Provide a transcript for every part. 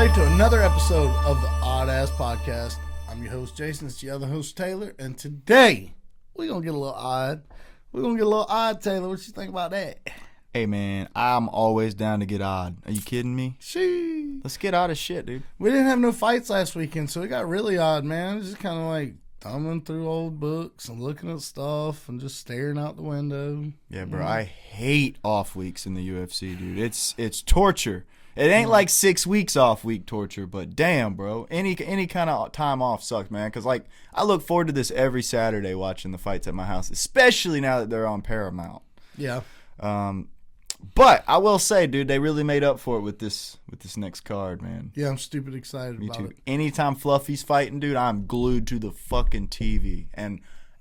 everybody, to another episode of the Oddass podcast. I'm your host, Jason. It's the other host, Taylor. And today, we're going to get a little odd. Taylor. What you think about that? Hey, man, I'm always down to get odd. Are you kidding me? Sheesh. Let's get odd as shit, dude. We didn't have no fights last weekend, so it got really odd, man. It was just kind of like thumbing through old books and looking at stuff and just staring out the window. Yeah, bro, I hate off weeks in the UFC, dude. It's torture. It ain't like 6 weeks off week torture, but damn, bro, any kind of time off sucks, man. Because like I look forward to this every Saturday watching the fights at my house, especially now that they're on Paramount. Yeah. But I will say, dude, they really made up for it with this next card, man. Yeah, I'm stupid excited Me about too. it. Anytime Fluffy's fighting, dude, I'm glued to the fucking TV. And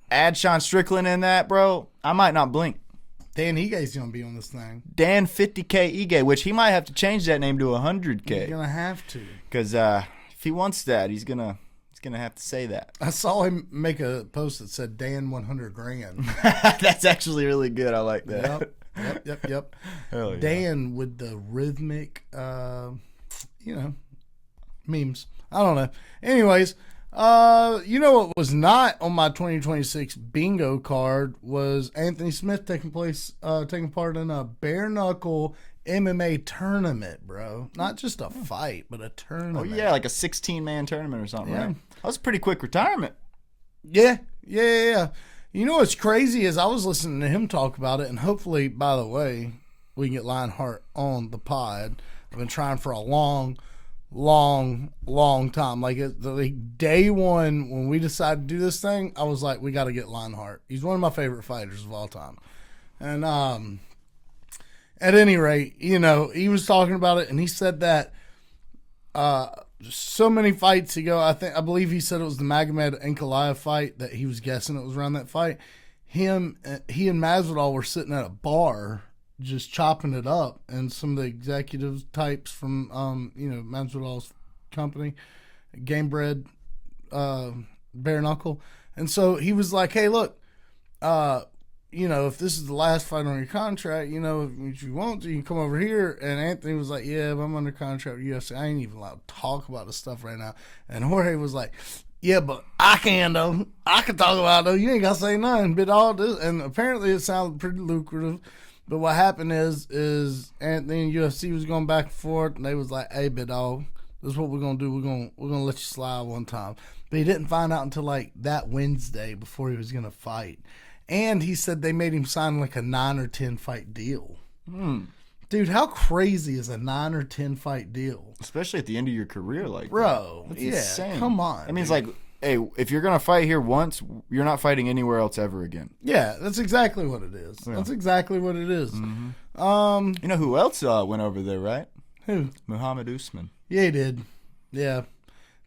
add Sean Strickland in that, bro, I might not blink. Dan Higa's going to be on this thing. Dan 50K Ige, which he might have to change that name to 100K. He's going to have to. Because if he wants that, he's gonna have to say that. I saw him make a post that said Dan 100 grand. That's actually really good. I like that. Yep. Hell yeah. Dan with the rhythmic, memes. I don't know. Anyways, what was not on my 2026 bingo card was Anthony Smith taking part in a bare knuckle MMA tournament, bro. Not just a fight, but a tournament. Oh yeah, like a 16-man tournament or something, Yeah. right? That was a pretty quick retirement. Yeah. You know what's crazy is I was listening to him talk about it, and hopefully, by the way, we can get Lionheart on the pod. I've been trying for a long time. Like day one when we decided to do this thing, I was like, we got to get Lionheart. He's one of my favorite fighters of all time. And at any rate, he was talking about it, and he said that so many fights ago, I believe he said it was the Magomed Ankalaev fight that he was guessing it was around that fight. He and Masvidal were sitting at a bar just chopping it up, and some of the executive types from Masvidal's company, Gamebred, bare knuckle, and so he was like, "Hey, look, if this is the last fight on your contract, if you want to, you can come over here." And Anthony was like, "Yeah, but I'm under contract with UFC. I ain't even allowed to talk about this stuff right now." And Jorge was like, "Yeah, but I can, though. I can talk about it, though. You ain't got to say nothing." But all this, and apparently it sounded pretty lucrative. But what happened is Anthony and UFC was going back and forth, and they was like, "Hey, big dog, this is what we're gonna do. We're gonna let you slide one time." But he didn't find out until like that Wednesday before he was gonna fight. And he said they made him sign like a 9 or 10 fight deal. Dude, how crazy is a 9 or 10 fight deal? Especially at the end of your career, like bro. That's Yeah, insane. come on. I mean, it's like, hey, if you're gonna fight here once, you're not fighting anywhere else ever again. Yeah, that's exactly what it is. Yeah. That's exactly what it is. Mm-hmm. You know who else went over there, right? Who? Muhammad Usman. Yeah, he did. Yeah.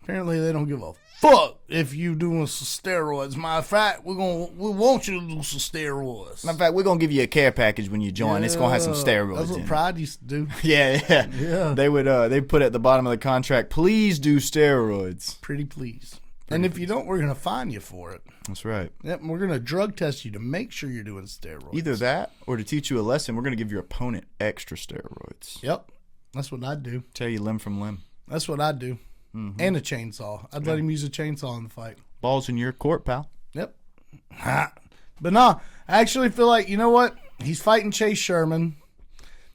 Apparently they don't give a fuck if you doing some steroids. Matter of fact, we want you to do some steroids. Matter of fact, we're gonna give you a care package when you join. It's gonna have some steroids. That's what in Pride used to do. Yeah. They would they put at the bottom of the contract, please do steroids. Pretty please. And if you don't, we're gonna fine you for it. That's right. Yep, and we're gonna drug test you to make sure you're doing steroids. Either that, or to teach you a lesson, we're gonna give your opponent extra steroids. Yep, that's what I'd do. Tell you limb from limb. That's what I'd do. Mm-hmm. And a chainsaw. I'd let him use a chainsaw in the fight. Balls in your court, pal. Yep. But no, I actually feel like, you know what? He's fighting Chase Sherman.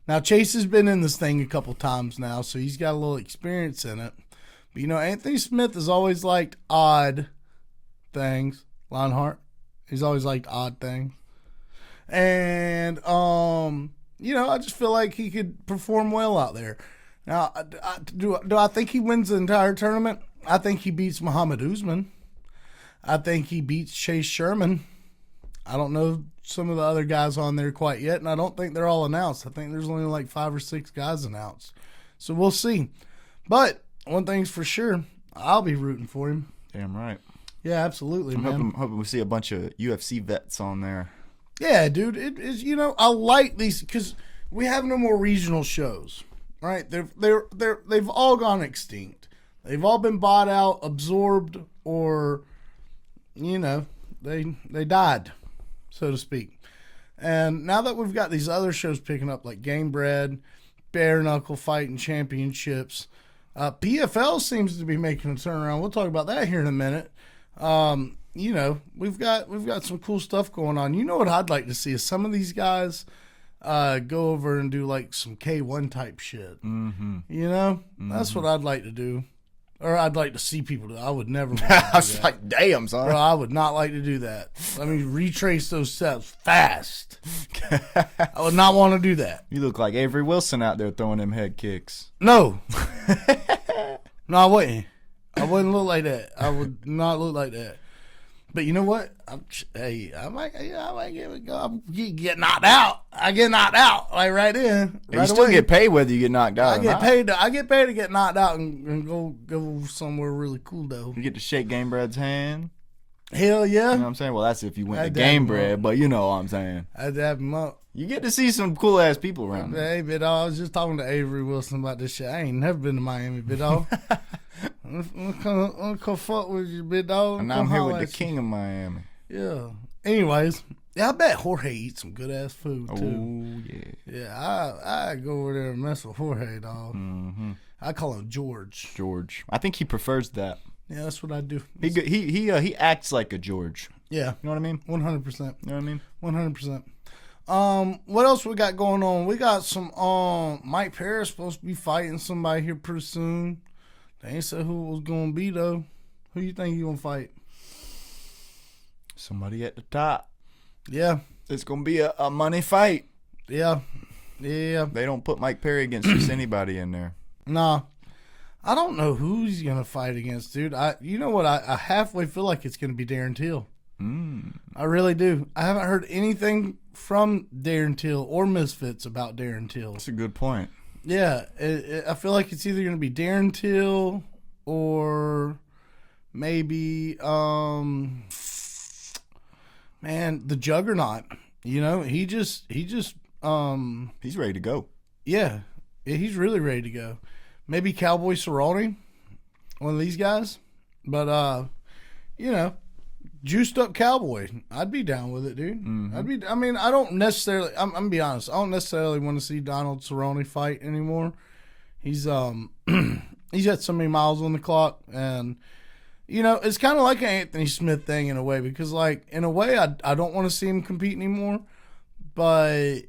Now, Chase has been in this thing a couple times now, so he's got a little experience in it. But, Anthony Smith has always liked odd things. Lionheart. He's always liked odd things. And, I just feel like he could perform well out there. Now, do I think he wins the entire tournament? I think he beats Muhammad Usman. I think he beats Chase Sherman. I don't know some of the other guys on there quite yet, and I don't think they're all announced. I think there's only like 5 or 6 guys announced. So we'll see. But one thing's for sure, I'll be rooting for him. Damn right. Yeah, absolutely, man. I'm hoping we see a bunch of UFC vets on there. Yeah, dude. It is, I like these because we have no more regional shows. Right, they've all gone extinct. They've all been bought out, absorbed, or they died, so to speak. And now that we've got these other shows picking up, like Gamebred, Bare Knuckle Fighting Championships, PFL seems to be making a turnaround. We'll talk about that here in a minute. You know, we've got some cool stuff going on. You know what I'd like to see is some of these guys go over and do like some K1 type shit. Mm-hmm. You know, that's what I'd like to do, or I'd like to see people do. I would never. Want to I was do that. like, damn, son. Bro, I would not like to do that. Let me retrace those steps fast. I would not want to do that. You look like Avery Wilson out there throwing them head kicks. No. No, I wouldn't. I wouldn't look like that. I would not look like that. But you know what? I might give it a go. Get knocked out. I get knocked out like right then. You Right still away. get paid whether you get knocked out. I get paid. I get paid to get knocked out and go somewhere really cool though. You get to shake Game Bread's hand. Hell yeah. You know what I'm saying? Well, that's if you went I'd to dab Game him Bread, up. but you know what I'm saying. I'd dab him up. You get to see some cool ass people around. Hey, big dog, I was just talking to Avery Wilson about this shit. I ain't never been to Miami, big dog. I'm come fuck with you, big dog. And I'm here with the king of Miami. Yeah. Anyways, yeah, I bet Jorge eats some good ass food too. Oh yeah. Yeah, I go over there and mess with Jorge, dog. Mm-hmm. I call him George. George. I think he prefers that. Yeah, that's what I do. He acts like a George. Yeah, You know what I mean? 100%. You know what I mean? 100%. What else we got going on? We got some Mike Perry supposed to be fighting somebody here pretty soon. They ain't said who it was gonna be though. Who you think he gonna fight? Somebody at the top. Yeah, It's gonna be a money fight. yeah. They don't put Mike Perry against just anybody in there. Nah, I don't know who he's gonna fight against, dude. You know what? I halfway feel like it's gonna be Darren Till. I really do. I haven't heard anything from Darren Till or Misfits about Darren Till. That's a good point. Yeah, I feel like it's either gonna be Darren Till or maybe man, the Juggernaut. You know, he just He's ready to go. yeah, he's really ready to go. Maybe Cowboy Cerrone, one of these guys. But you know, juiced up Cowboy, I'd be down with it, dude. I mean, I don't necessarily. I'm gonna be honest. I don't necessarily want to see Donald Cerrone fight anymore. He's he's got so many miles on the clock, and you know, it's kind of like an Anthony Smith thing in a way, because like in a way, I don't want to see him compete anymore, but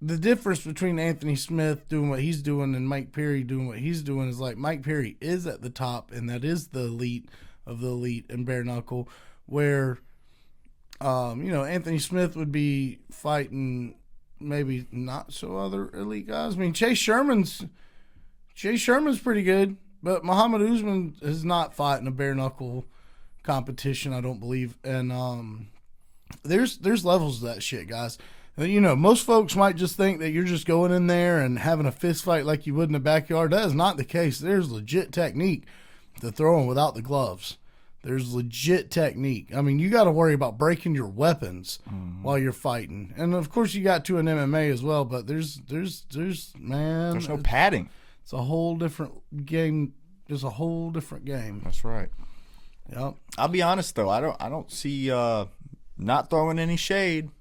the difference between Anthony Smith doing what he's doing and Mike Perry doing what he's doing is like Mike Perry is at the top, and that is the elite of the elite in bare knuckle, where you know, Anthony Smith would be fighting maybe not so other elite guys. I mean, Chase Sherman's pretty good, but Muhammad Usman is not fighting a bare knuckle competition, I don't believe. And there's levels to that shit, guys. You know, most folks might just think that you're just going in there and having a fist fight like you would in the backyard. That is not the case. There's legit technique to throwing without the gloves. There's legit technique. I mean, you got to worry about breaking your weapons while you're fighting, and of course you got to in MMA as well. But there's man, There's no padding. it's a whole different game. It's a whole different game. That's right. Yep. I'll be honest though. I don't see not throwing any shade.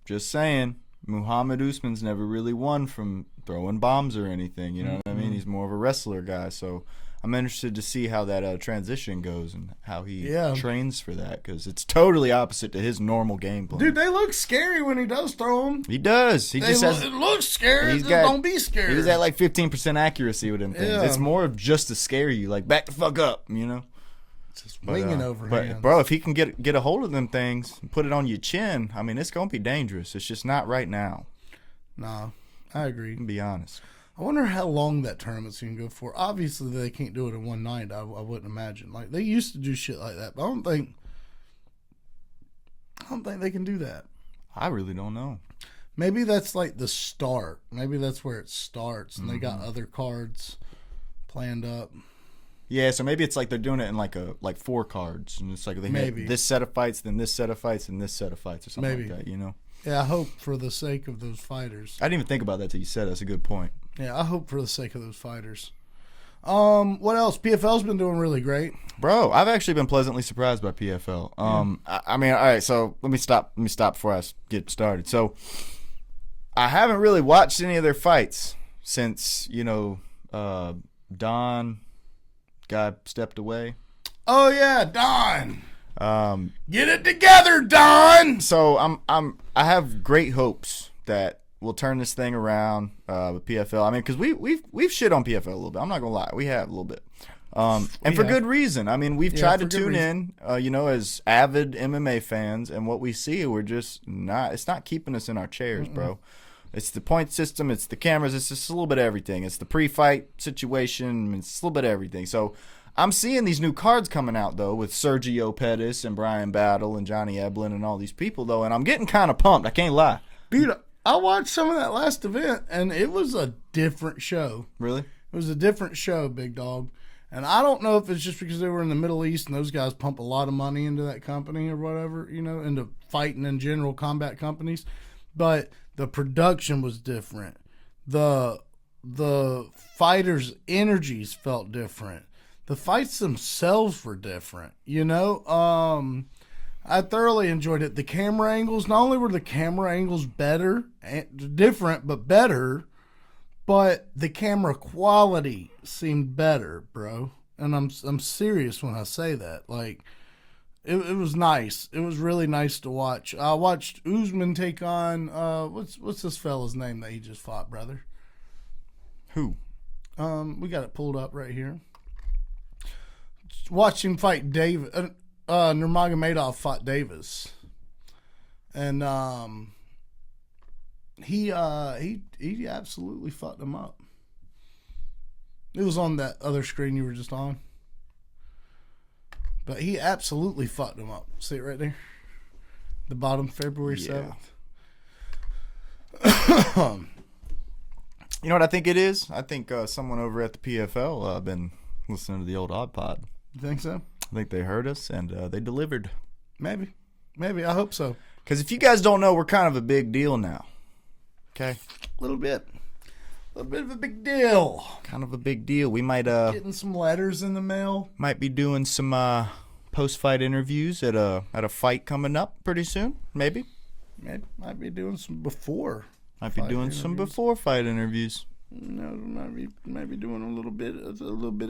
Just saying, Muhammad Usman's never really won from throwing bombs or anything. You know what I mean? He's more of a wrestler guy. So I'm interested to see how that transition goes and how he trains for that, because it's totally opposite to his normal game plan. Dude, they look scary when he does throw them. He does. He just has. It looks scary. He's Just got- don't be scared. He's at like 15% accuracy with them things. Yeah. It's more of just to scare you, like back the fuck up, you know. just winging over But hands. bro, if he can get a hold of them things and put it on your chin, I mean, it's gonna be dangerous. It's just not right now. No, I agree. To be honest. I wonder how long that tournament's going to go for. Obviously, they can't do it in one night. I wouldn't imagine. Like, they used to do shit like that, but I don't think they can do that. I really don't know. Maybe that's like the start. Maybe that's where it starts, and they got other cards planned up. Yeah, so maybe it's like they're doing it in like 4 cards, and it's like they Maybe. have this set of fights, then this set of fights, and this set of fights, or something Maybe. like that. You know. Yeah, I hope for the sake of those fighters. I didn't even think about that till you said it. That's a good point. Yeah, I hope for the sake of those fighters. What else? PFL's been doing really great. Bro, I've actually been pleasantly surprised by PFL. I mean, all right, so let me stop before I get started. So I haven't really watched any of their fights since, you know, Don guy stepped away. Oh yeah, Don. Get it together, Don. So I have great hopes that we'll turn this thing around with PFL. I mean, because we've shit on PFL a little bit. I'm not gonna lie, we have a little bit, and for good reason. I mean, we've tried to tune in, as avid MMA fans, and what we see, we're just not. It's not keeping us in our chairs, bro. It's the point system. It's the cameras. It's just a little bit of everything. It's the pre-fight situation. It's a little bit of everything. So I'm seeing these new cards coming out, though, with Sergio Pettis and Brian Battle and Johnny Eblin and all these people, though, and I'm getting kind of pumped. I can't lie. Dude, I watched some of that last event, and it was a different show. Really? It was a different show, big dog. And I don't know if it's just because they were in the Middle East and those guys pump a lot of money into that company or whatever, into fighting in general, combat companies. But the production was different. The fighters' energies felt different. The fights themselves were different, I thoroughly enjoyed it. The camera angles, not only were the camera angles better, different, but better, but the camera quality seemed better, bro. And I'm serious when I say that. Like, it was nice. It was really nice to watch. I watched Usman take on what's this fella's name that he just fought, brother? Who? We got it pulled up right here. Watched him fight David. Nurmagomedov fought Davis, and he absolutely fucked him up. It was on that other screen you were just on, but he absolutely fucked him up. See it right there, the bottom, February 7th. You know what I think it is? I think someone over at the PFL been listening to the old Odd Pod. You think so? I think they heard us and they delivered. Maybe. I hope so. Because if you guys don't know, we're kind of a big deal now. Okay? A little bit of a big deal. Kind of a big deal. We might getting some letters in the mail. Might be doing some post-fight interviews at a fight coming up pretty soon. Maybe. Might be doing some before. Might be doing some before fight interviews. No, might be doing a little bit of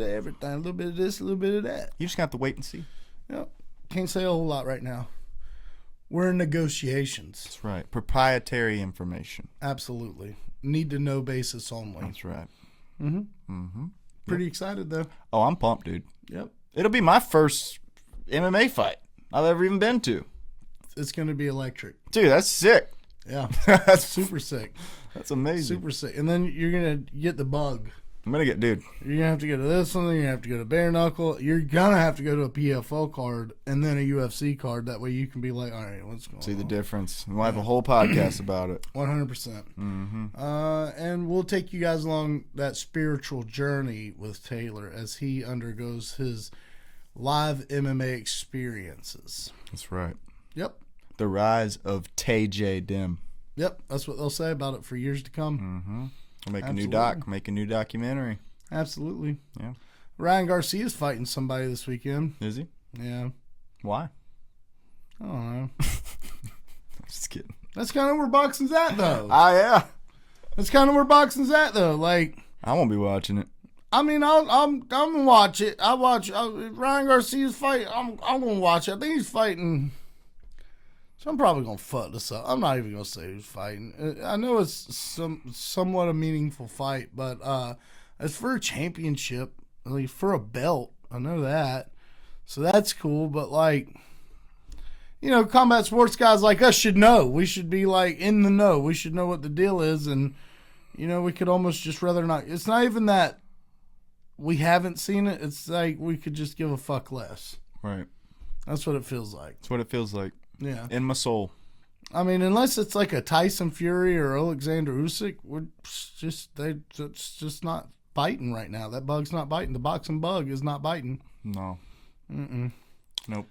everything, a little bit of this, a little bit of that. You just got to wait and see. Yep. Can't say a whole lot right now. We're in negotiations. That's right. Proprietary information. Absolutely. Need to know basis only. That's right. Pretty excited though. Oh, I'm pumped, dude. Yep. It'll be my first MMA fight I've ever even been to. It's going to be electric. Dude, that's sick. Yeah. That's super sick. That's amazing. Super sick. And then you're going to get the bug. I'm going to get, dude. You're going to have to go to this one. You're going to have to go to bare knuckle. You're going to have to go to a PFL card and then a UFC card. That way you can be like, all right, what's going on? See the difference. We'll have a whole podcast about it. 100%. And we'll take you guys along that spiritual journey with Taylor as he undergoes his live MMA experiences. That's right. Yep. The rise of TJ Dim. Yep. That's what they'll say about it for years to come. We'll make a new doc. Make a new documentary. Absolutely. Yeah. Ryan Garcia's fighting somebody this weekend. Is he? Yeah. Why? I don't know. Just kidding. That's kind of where boxing's at, though. Yeah. That's kind of where boxing's at, though. Like, I won't be watching it. I mean, I'm gonna watch it. Ryan Garcia's fight. I'm gonna watch it. I think he's fighting. So I'm probably gonna fuck this up. I'm not even gonna say who's fighting. I know it's somewhat a meaningful fight, but it's for a championship, like for a belt. I know that, so that's cool. But like, combat sports guys like us should know. We should be like in the know. We should know what the deal is, and we could almost just rather not. It's not even that we haven't seen it. It's like we could just give a fuck less. Right. That's what it feels like. That's what it feels like. Yeah. In my soul. I mean, unless it's like a Tyson Fury or Alexander Usyk, it's just not biting right now. That bug's not biting. The boxing bug is not biting. No. Nope.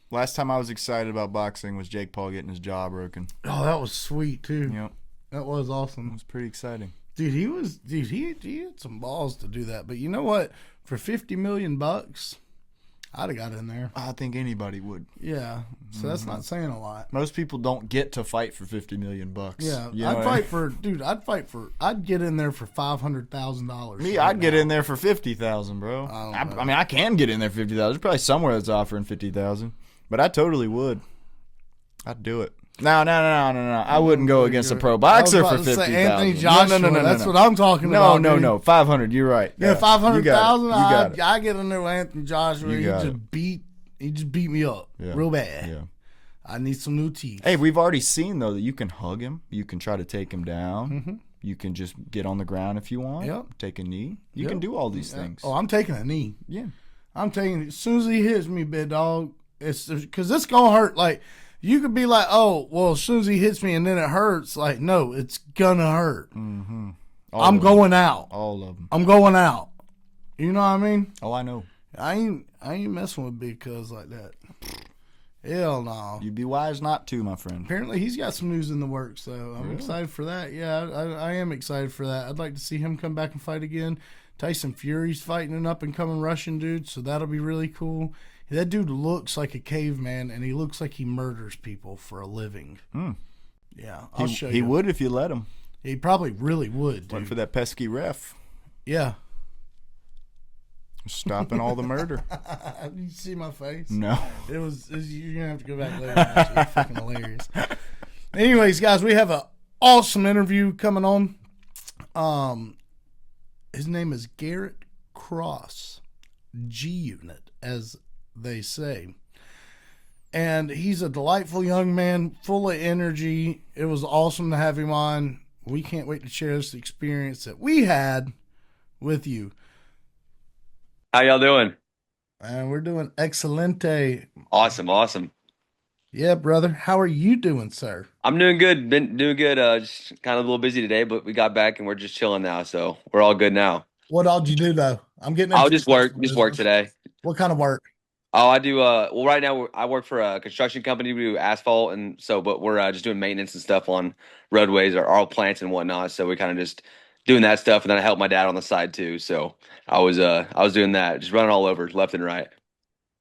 Last time I was excited about boxing was Jake Paul getting his jaw broken. Oh, that was sweet too. Yep. That was awesome. It was pretty exciting. Dude, he had some balls to do that. But you know what? For $50 million, I'd have got in there. I think anybody would. Yeah, so that's not saying a lot. Most people don't get to fight for $50 million. Yeah, You know I'd what fight for, dude. I'd get in there for $500,000. Me, I'd get in there for 50,000, bro. I mean, I can get in there for 50,000. There's probably somewhere that's offering 50,000, but I totally would. I'd do it. No. I wouldn't go against a pro boxer for 50,000. Anthony Joshua. No. That's what I'm talking about. No. 500. You're right. Yeah, 500,000. I I get in there with Anthony Joshua. He just beat me up real bad. Yeah. I need some new teeth. Hey, we've already seen though that you can hug him. You can try to take him down. Mm-hmm. You can just get on the ground if you want. Yep. Take a knee. You can do all these things. Oh, I'm taking a knee. Yeah. I'm taking it. As soon as he hits me, big dog, it's because it's going to hurt. Like, you could be like, oh, well, as soon as he hits me and then it hurts. Like, no, it's going to hurt. Mm-hmm. I'm going out. All of them. I'm going out. You know what I mean? Oh, I know. I ain't messing with big cuz like that. Hell no. You'd be wise not to, my friend. Apparently, he's got some news in the works, so I'm excited for that. Yeah, I am excited for that. I'd like to see him come back and fight again. Tyson Fury's fighting an up-and-coming Russian dude, so that'll be really cool. That dude looks like a caveman, and he looks like he murders people for a living. Yeah, I'll show you. He would if you let him. He probably really would, dude. Went for that pesky ref. Yeah. Stopping all the murder. Did you see my face? No. You're going to have to go back later. It's fucking hilarious. Anyways, guys, we have an awesome interview coming on. His name is Garrett Cross, G-Unit, as they say. And he's a delightful young man, full of energy. It was awesome to have him on. We can't wait to share this experience that we had with you. How y'all doing? And we're doing excelente. Awesome. Yeah, brother. How are you doing, sir? I'm doing good. Been doing good. Just kind of a little busy today, but we got back and we're just chilling now, so we're all good now. What all did you do though? I'm getting. I'll just work today. What kind of work? Oh, I do. Well, right now I work for a construction company. We do asphalt, and so, but we're just doing maintenance and stuff on roadways or our plants and whatnot. So we kind of just doing that stuff, and then I help my dad on the side too. So I was doing that, just running all over left and right.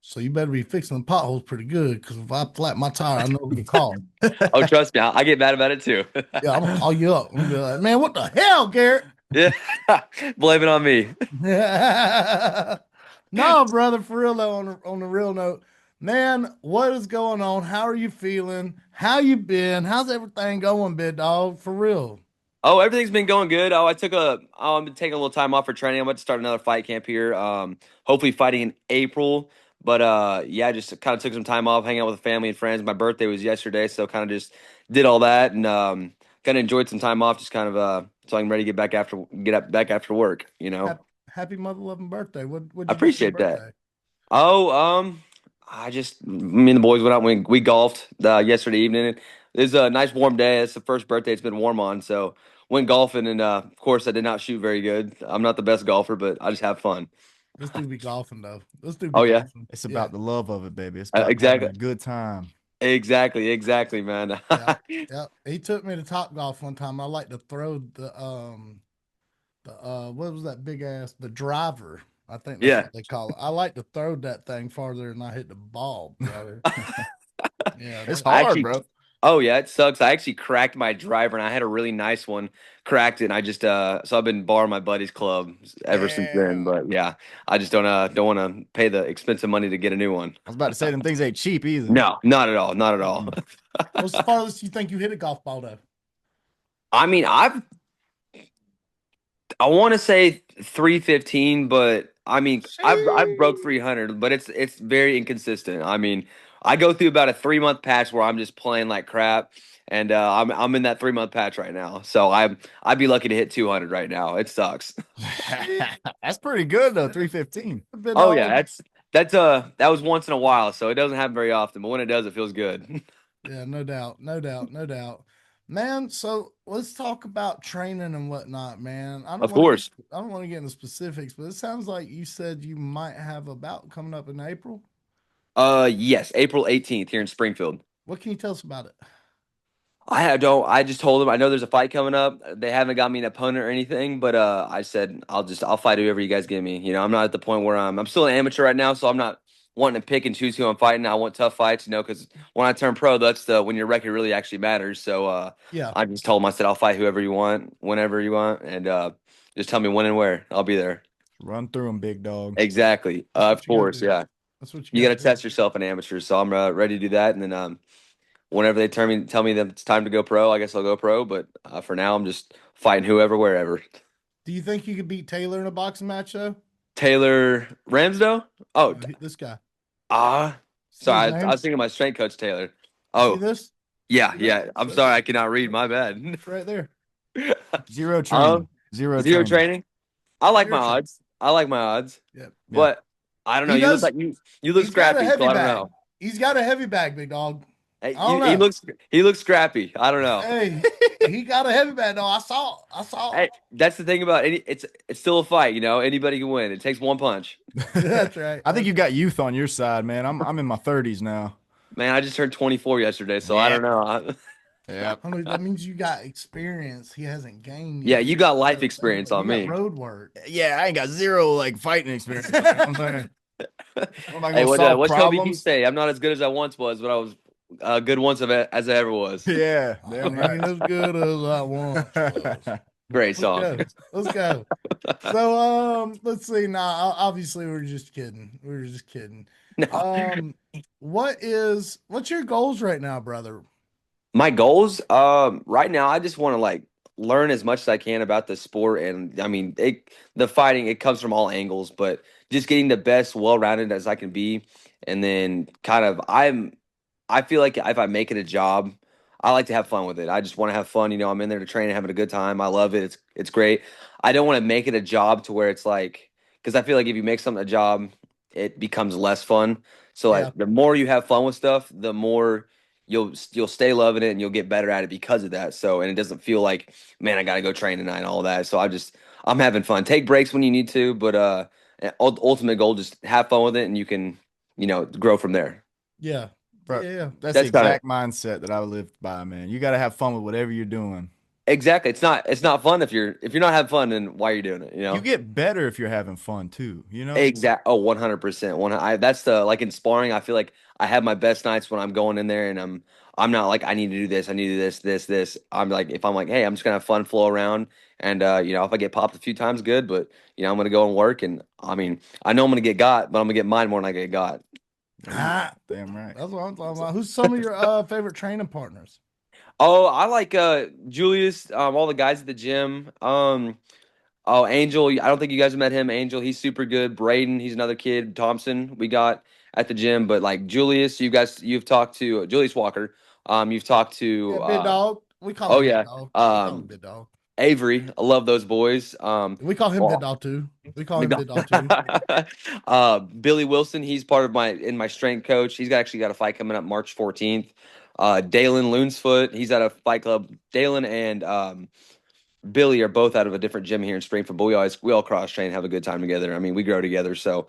So you better be fixing the potholes pretty good, because if I flat my tire, I know who to call. Oh, trust me, I get mad about it too. Yeah, I'm gonna call you up. I'm gonna be like, man, what the hell, Garrett? Yeah, blame it on me. No, brother, for real though, on the real note, man, what is going on? How are you feeling? How you been? How's everything going, big dog? For real. Oh, everything's been going good. I've been taking a little time off for training. I'm about to start another fight camp here. Hopefully fighting in April. But yeah, just kind of took some time off, hanging out with family and friends. My birthday was yesterday, so kind of just did all that and kind of enjoyed some time off, just kind of so I'm ready to get back after work. You know. Happy mother loving birthday. What I appreciate that. Oh, me and the boys went out and we golfed yesterday evening. It was a nice warm day. It's the first birthday it's been warm on, so went golfing and of course I did not shoot very good. I'm not the best golfer, but I just have fun. This dude be golfing though. Yeah, it's about the love of it, baby. It's about exactly having a good time. Exactly, man. Yeah. He took me to Top Golf one time. I like to throw the what was that big ass, the driver? I think that's what they call it. I like to throw that thing farther than I hit the ball, brother. Yeah, it's hard, bro. Oh yeah, it sucks. I actually cracked my driver, and I had a really nice one. Cracked it, and I just so I've been borrowing my buddy's club ever since then. But yeah, I just don't want to pay the expensive money to get a new one. I was about to say them things ain't cheap either. No, not at all. What's the farthest you think you hit a golf ball though? I mean, I want to say 315, but I mean, I've broke 300, but it's very inconsistent. I mean, I go through about a 3-month patch where I'm just playing like crap, and I'm in that 3-month patch right now. So I'd be lucky to hit 200 right now. It sucks. That's pretty good though, 315. Oh yeah, that was once in a while, so it doesn't happen very often. But when it does, it feels good. Yeah, no doubt. Man, so let's talk about training and whatnot, man. Of course. I don't want to get into specifics, but it sounds like you said you might have a bout coming up in April. Yes, April 18th here in Springfield. What can you tell us about it? I just told them I know there's a fight coming up. They haven't got me an opponent or anything, but I said I'll fight whoever you guys give me. You know, I'm not at the point where I'm still an amateur right now, so I'm not wanting to pick and choose who I'm fighting. I want tough fights, because when I turn pro, that's when your record really actually matters. So Yeah. I just told him, I said, I'll fight whoever you want, whenever you want, and just tell me when and where. I'll be there. Run through them, big dog. Exactly. That's what Of you gotta course, do. yeah. That's what You you got to gotta do. test yourself in amateurs, so I'm ready to do that. And then whenever they tell me that it's time to go pro, I guess I'll go pro. But for now, I'm just fighting whoever, wherever. Do you think you could beat Taylor in a boxing match though? Taylor Ramsdale? Oh, This guy. ah, See his sorry, I name? was thinking of my strength coach Taylor. See Oh, this? yeah, See that? yeah. I'm sorry, I cannot read. My bad. It's right there. Zero training. Zero Zero training. training. I like my Zero training. odds. I like my odds, Yep. Yeah. but I don't know. He You look does. like you look He's got a scrappy, so heavy I don't bag. know. He's got a heavy bag, big dog. Hey, I don't he know. looks scrappy. I don't know. Hey, he got a heavy bag though. I saw. I saw. Hey, that's the thing about it's still a fight, Anybody can win. It takes one punch. That's right. I think you got youth on your side, man. I'm in my 30s now. Man, I just turned 24 yesterday, so I Yeah. don't know. Yeah. I mean, that means you got experience. He hasn't gained Yeah, yet. you got life experience You on got me. road work. Yeah, I ain't got zero like fighting experience. You know what I'm saying? What am I Hey, gonna solve what's Kobe problems? say? I'm not as good as I once was, but I was good once as I ever was. Yeah, I damn ain't as good as I once was. right. Great Let's song. go. Let's go. So let's see. Now, obviously, we're just kidding. We were just kidding. No. What's your goals right now, brother? My goals, right now, I just want to learn as much as I can about the sport, and I mean, the fighting, it comes from all angles, but just getting the best, well-rounded as I can be, and then kind of, I feel like if I make it a job, I like to have fun with it. I just want to have fun. I'm in there to train and having a good time. I love it. It's great. I don't want to make it a job to where it's like, because I feel like if you make something a job, it becomes less fun. So Yeah. like the more you have fun with stuff, the more you'll stay loving it and you'll get better at it because of that. So and it doesn't feel like, man, I got to go train tonight and all that. So I'm having fun. Take breaks when you need to, but ultimate goal, just have fun with it and you can grow from there. Yeah. Bro, Yeah. that's the That's kind of exact mindset that I lived by, man. You got to have fun with whatever you're doing. exactly. It's not fun if you're not having fun, then why are you doing it? You get better if you're having fun too, you know? Exact. Oh, 100%. That's the like in sparring. I feel like I have my best nights when I'm going in there and I'm not like I need to do this. I need to do this. I'm like if I'm like, hey, I'm just gonna have fun, flow around, and if I get popped a few times, good. But I'm gonna go and work, and I mean, I know I'm gonna get got, but I'm gonna get mine more than I get got. Damn right. That's what I'm talking about. Who's some of your favorite training partners? Oh, I like Julius. All the guys at the gym. Oh, Angel, I don't think you guys have met him. Angel, he's super good. Braden, he's another kid. Thompson, we got at the gym. But like Julius, you've talked to Julius Walker. You've talked Yeah, to Big Dog. We call oh him Big yeah, Dog. We call him Big Dog. Avery. I love those boys. We call him Big Well, Dog too. We call him Big Dog too. Billy Wilson, he's part of my strength coach. He's actually got a fight coming up March 14th. Dalen Loonsfoot, he's at a fight club. Dalen and Billy are both out of a different gym here in Springfield, but we all cross train, have a good time together. I mean, we grow together. So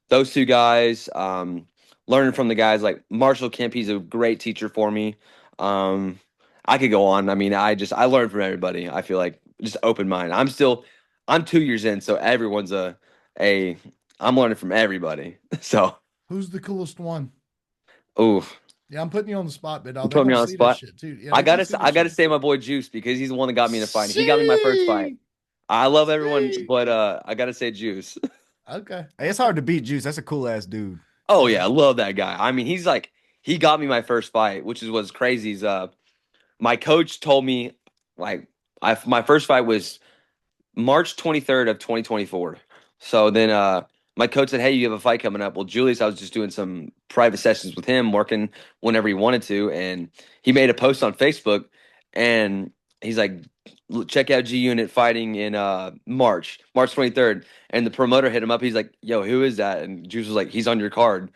those two guys, learning from the guys like Marshall Kemp, he's a great teacher for me. Um, I could go on. I mean, I learn from everybody. I feel like just open mind. I'm 2 years in, so everyone's a I'm learning from everybody. So, Who's the coolest one? ooh, Yeah, I'm putting you on the spot, Big Dog. you They're put me gonna on the see this spot. shit too. Yeah, I they're gonna gotta see I this gotta shit. say my boy Juice because he's the one that got me in a fight. He got me my first fight. I love everyone, See? but I gotta say Juice. Okay. Hey, it's hard to beat Juice. That's a cool ass dude. Oh yeah, I love that guy. I mean, he got me my first fight, which is what's crazy. Is my coach told me like my first fight was March 23rd of 2024. So then my coach said, "Hey, you have a fight coming up." Well, Julius, I was just doing some private sessions with him, working whenever he wanted to, and he made a post on Facebook, and he's like, "Check out G Unit fighting in March 23rd." And the promoter hit him up. He's like, "Yo, who is that?" And Juice was like, "He's on your card."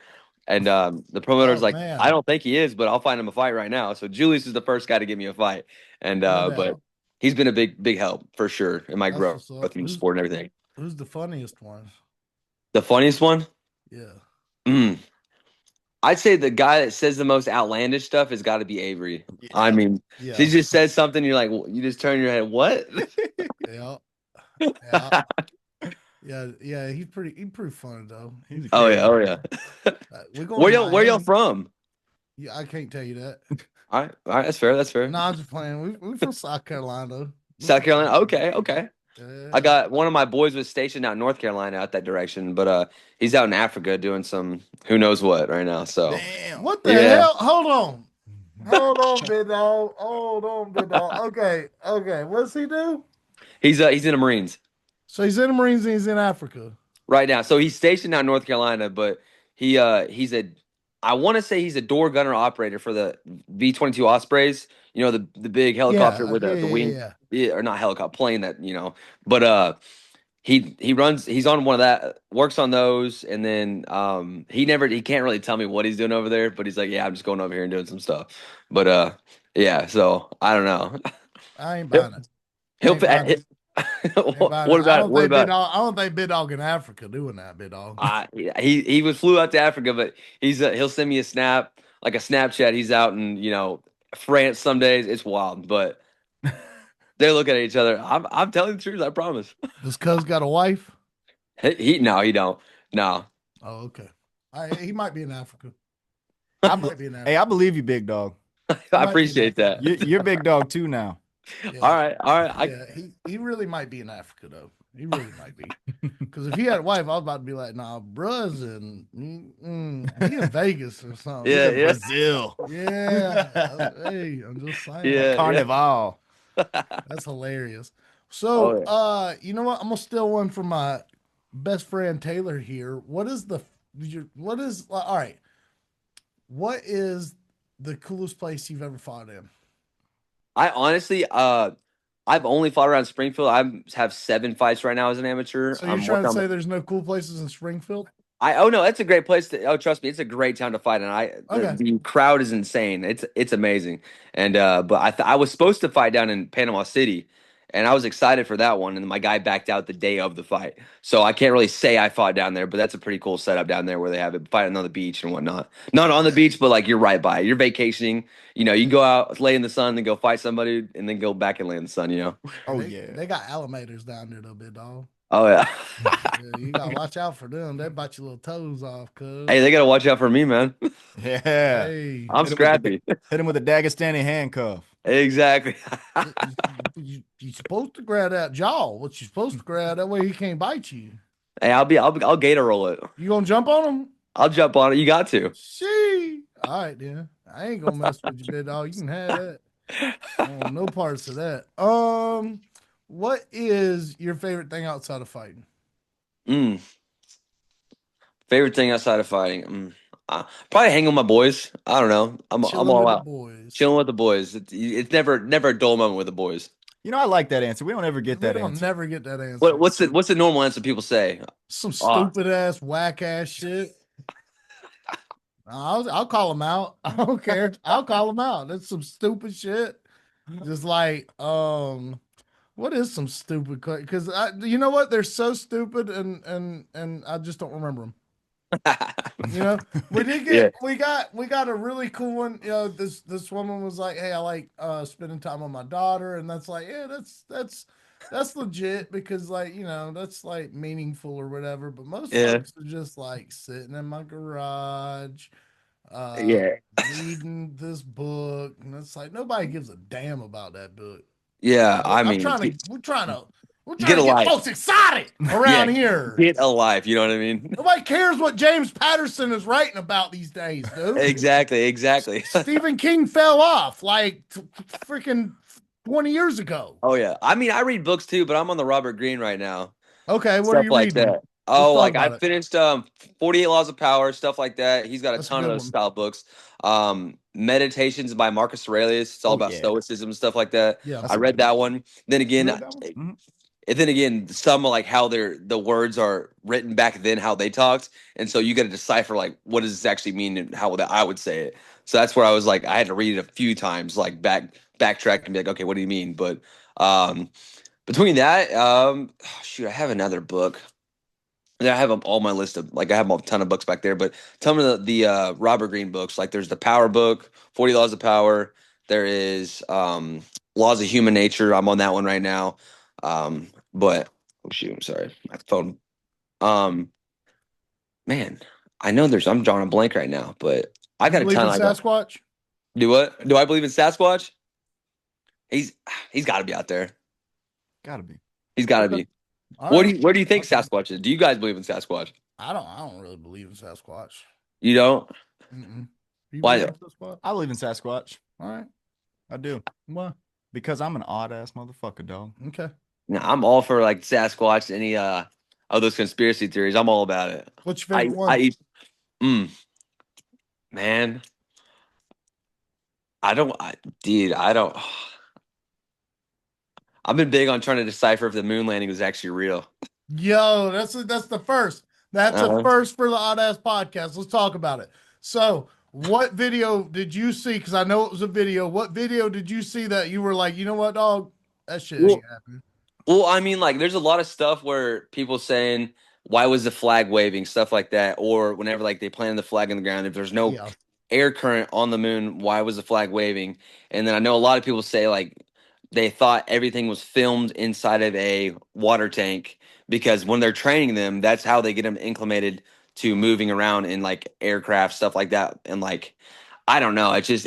And the promoter's Oh like, "I man, don't think he is, but I'll find him a fight right now." So Julius is the first guy to give me a fight, and no but doubt. he's been a big help for sure in my That's growth what's up. in sport and everything. Who's the funniest one? The funniest one, Yeah. mm, I'd say the guy that says the most outlandish stuff has got to be Avery. I Yeah. mean, Yeah. she just says something, you're like, you just turn your head, what? Yeah. Yeah. Yeah. He's pretty funny though. He's a Oh yeah, character. oh yeah. We're going to Where y'all Miami. from? Yeah, I can't tell you that. All right, that's fair. That's fair. No, I'm just playing. We from South Carolina. We South from South Carolina. Carolina. Okay, okay. I Yeah. got one of my boys was stationed out in North Carolina out that direction, but he's out in Africa doing some who knows what right now. So Damn. What the yeah, hell? Hold on. Hold on, big dog. Hold on, big dog. Okay. What's he do? he's in the Marines So he's in the Marines and he's in Africa. right now. So he's stationed out in North Carolina, but he's a I want to say he's a door gunner operator for the V-22 Ospreys. You know the big helicopter Yeah, with yeah, the yeah, wing, yeah. yeah, or not helicopter plane that you know. But he runs he's on one of that works on those and then he can't really tell me what he's doing over there but he's like yeah I'm just going over here and doing some stuff but yeah so I don't know I ain't he'll, buying it. I he'll ain't buying it. Ain't buying it. what about I don't think big dog in Africa doing that, big dog. he was flew out to Africa but he'll send me a snap like a Snapchat he's out in you know France some days it's wild but they're looking at each other I'm telling the truth I promise Does Cuz got a wife? no he don't no Oh, okay. He might be in Africa. He I be- might be in hey, Africa. I believe you, big dog. He I might be in appreciate Africa. that. You're big dog too now. Yeah. All right. Yeah, he really might be in Africa though. He really might be. Because if he had a wife, I was about to be like, nah, bruh's in he in Vegas or something. He's Yeah, in yeah. Brazil. Yeah. Hey, I'm just saying. Yeah, Carnival. That's hilarious. Oh So, yeah. you know what? I'm gonna steal one from my best friend Taylor here. What is all right? What is the coolest place you've ever fought in? I honestly, I've only fought around Springfield. I have 7 fights right now as an amateur. So you're I'm trying working to on. say there's no cool places in Springfield? Oh no, it's a great place to. Oh, trust me, it's a great town to fight, and Okay. the crowd is insane. It's amazing, and but I was supposed to fight down in Panama City, and I was excited for that one, and my guy backed out the day of the fight, so I can't really say I fought down there, but that's a pretty cool setup down there where they have it fighting on the beach and whatnot. Not on the beach, but like you're right by it. You're vacationing. You know, you can go out, lay in the sun, then go fight somebody, and then go back and lay in the sun. You know. Oh They yeah. they got alligators down there though, big dog. Oh yeah. Yeah, you gotta watch out for them. They bite your little toes off, Hey, cuz. they gotta watch out for me, man. Yeah. Hey, I'm Hit him with the scrappy. hit him with a Dagestani handcuff. Exactly. you supposed to grab that jaw. What you supposed to grab that way he can't bite you. Hey, I'll gator roll it. You gonna jump on him? I'll jump on it. You got to. See. All right then. I ain't gonna mess with you, big dog. You can have that. I don't want no parts of that. What is your favorite thing outside of fighting? Mm. Favorite thing outside of fighting? Probably hanging with my boys. I don't know. I'm Chilling all with the out. boys. Chilling with the boys. It's never a dull moment with the boys. You know, I like that answer. We don't ever get We that don't answer. never get that answer. What's the normal answer people say? Some Ah, stupid ass, whack ass shit. I'll call them out. I don't care. I'll call them out. That's some stupid shit. Just like, what is some stupid? Because you know what? They're so stupid, and I just don't remember them. You know, yeah, we got a really cool one. You know, this woman was like, "Hey, I like spending time with my daughter," and that's like, yeah, that's legit because like you know that's like meaningful or whatever. But most yeah, folks are just like sitting in my garage, uh, yeah, reading this book, and it's like nobody gives a damn about that book. yeah. I I'm mean, trying to we're get trying a to get life. folks excited Yeah, around here. get a life. You know what I mean? Nobody cares what James Patterson is writing about these days, dude. Exactly. Stephen King fell off like freaking 20 years ago. Oh yeah. I mean, I read books too, but I'm on the Robert Greene right now. Okay, what are Stuff you like reading? that. Let's Oh, talk like I about it. finished 48 Laws of Power, stuff like that. He's got a That's a ton of good those one. style books. Meditations by Marcus Aurelius. It's all Oh about yeah. stoicism and stuff like that. Yeah. That's I a read good one. that one. Then You again, read that one? Mhm. and then again, some are like how the words are written back then, how they talked, and so you got to decipher like what does this actually mean and how that I would say it. So that's where I was like, I had to read it a few times, like backtrack and be like, okay, what do you mean? But um, between that, shoot, I have another book. Yeah, I have them all my list of like I have a ton of books back there, but some of the Robert Greene books, like there's the Power book, 40 Laws of Power. There is Laws of Human Nature. I'm on that one right now. But oh shoot, I'm sorry, my phone Um, man, I know I'm drawing a blank right now, but I You got a believe ton. in Like, Sasquatch? do what? Do I believe in Sasquatch? He's he's got to be out there. Gotta be. He's got to Okay. be. All right. Where do you think Okay. Sasquatch is? Do you guys believe in Sasquatch? I don't really believe in Sasquatch. You don't? Mm-mm. Do you believe Why? in Sasquatch? I believe in Sasquatch. All right. I do. Well, Because I'm an odd ass motherfucker, dog. okay. No, I'm all for like Sasquatch, any of those conspiracy theories. I'm all about it. What's your favorite one? I mm, man, I don't, dude, I don't. I've been big on trying to decipher if the moon landing was actually real. Yo, that's the first. That's a Uh-huh. first for the Oddass podcast. Let's talk about it. So, what video did you see? Because I know it was a video. What video did you see that you were like, you know what, dog, that shit Well, ain't happening? well, I mean, like, there's a lot of stuff where people saying, "Why was the flag waving?" Stuff like that, or whenever like they planted the flag in the ground, if there's no Yeah, air current on the moon, why was the flag waving? And then I know a lot of people say like they thought everything was filmed inside of a water tank because when they're training them, that's how they get them acclimated to moving around in like aircraft stuff like that. And like I don't know, it's just